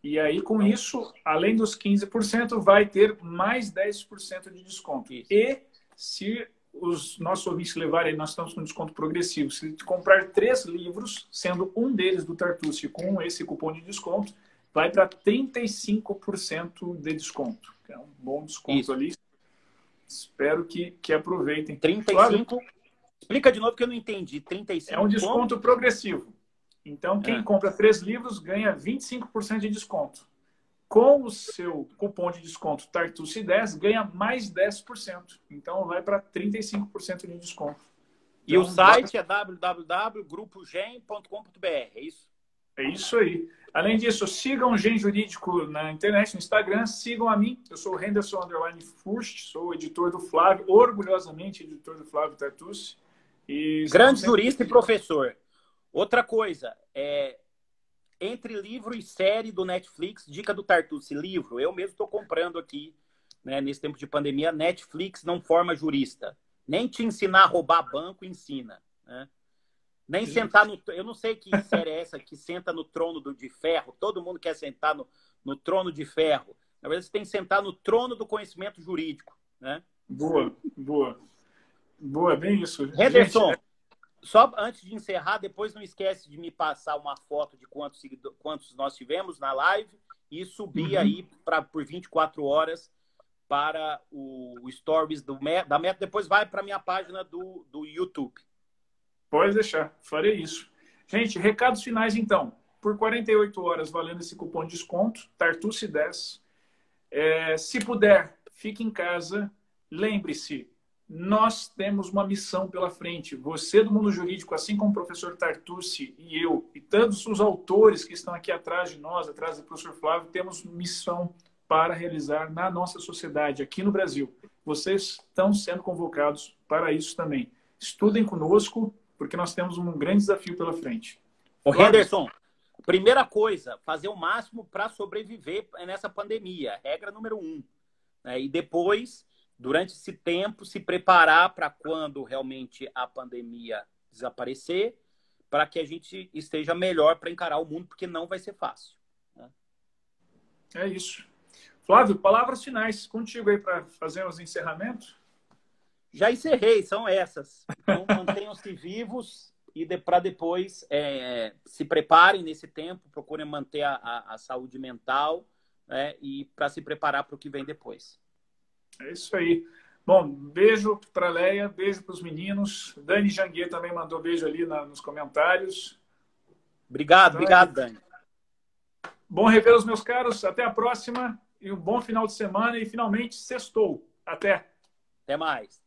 Speaker 1: E aí, com isso, além dos 15%, vai ter mais 10% de desconto. Isso. E se os nossos ouvintes levarem, nós estamos com desconto progressivo. Se comprar 3 livros, sendo um deles do Tartuce com esse cupom de desconto, vai para 35% de desconto. É um bom desconto isso. Ali. Espero que aproveitem.
Speaker 2: 35%? Explica de novo que eu não entendi. 35%?
Speaker 1: É um desconto progressivo. Então, quem compra 3 livros ganha 25% de desconto. Com o seu cupom de desconto Tartuce10, ganha mais 10%. Então, vai para 35% de desconto.
Speaker 2: E então, o site é www.grupogem.com.br, é isso?
Speaker 1: É isso aí. Além disso, sigam o Gen Jurídico na internet, no Instagram. Sigam a mim. Eu sou o Henderson_Furst, sou editor do Flávio, orgulhosamente editor do Flávio Tartuce.
Speaker 2: Grande jurista e professor. Outra coisa, entre livro e série do Netflix, dica do Tartucci, livro. Eu mesmo estou comprando aqui, né, nesse tempo de pandemia. Netflix não forma jurista. Nem te ensinar a roubar banco ensina, né? Nem sentar no... Eu não sei que série é essa que senta no trono de ferro. Todo mundo quer sentar no trono de ferro. Na verdade, você tem que sentar no trono do conhecimento jurídico, né?
Speaker 1: Boa, boa. Boa, bem isso.
Speaker 2: Henderson, só antes de encerrar, depois não esquece de me passar uma foto de quantos nós tivemos na live e subir aí por 24 horas para o Stories da Meta. Depois vai para a minha página do YouTube.
Speaker 1: Pode deixar, farei isso. Gente, recados finais então. Por 48 horas valendo esse cupom de desconto, Tartucci 10. Se puder, fique em casa. Lembre-se, nós temos uma missão pela frente. Você do mundo jurídico, assim como o professor Tartucci e eu, e todos os autores que estão aqui atrás de nós, atrás do professor Flávio, temos missão para realizar na nossa sociedade, aqui no Brasil. Vocês estão sendo convocados para isso também. Estudem conosco, porque nós temos um grande desafio pela frente.
Speaker 2: Ô, Henderson, primeira coisa, fazer o máximo para sobreviver nessa pandemia. Regra número 1. Né? E depois, durante esse tempo, se preparar para quando realmente a pandemia desaparecer, para que a gente esteja melhor para encarar o mundo, porque não vai ser fácil. Né?
Speaker 1: É isso. Flávio, palavras finais contigo aí para fazer os encerramentos.
Speaker 2: Já encerrei, são essas. Então, mantenham-se vivos e para depois se preparem nesse tempo, procurem manter a saúde mental, né, e para se preparar para o que vem depois.
Speaker 1: É isso aí. Bom, beijo para a Leia, beijo para os meninos. Dani Janguier também mandou beijo ali nos comentários.
Speaker 2: Obrigado, Dani.
Speaker 1: Bom rever os meus caros. Até a próxima e um bom final de semana. E finalmente, sextou. Até.
Speaker 2: Até mais.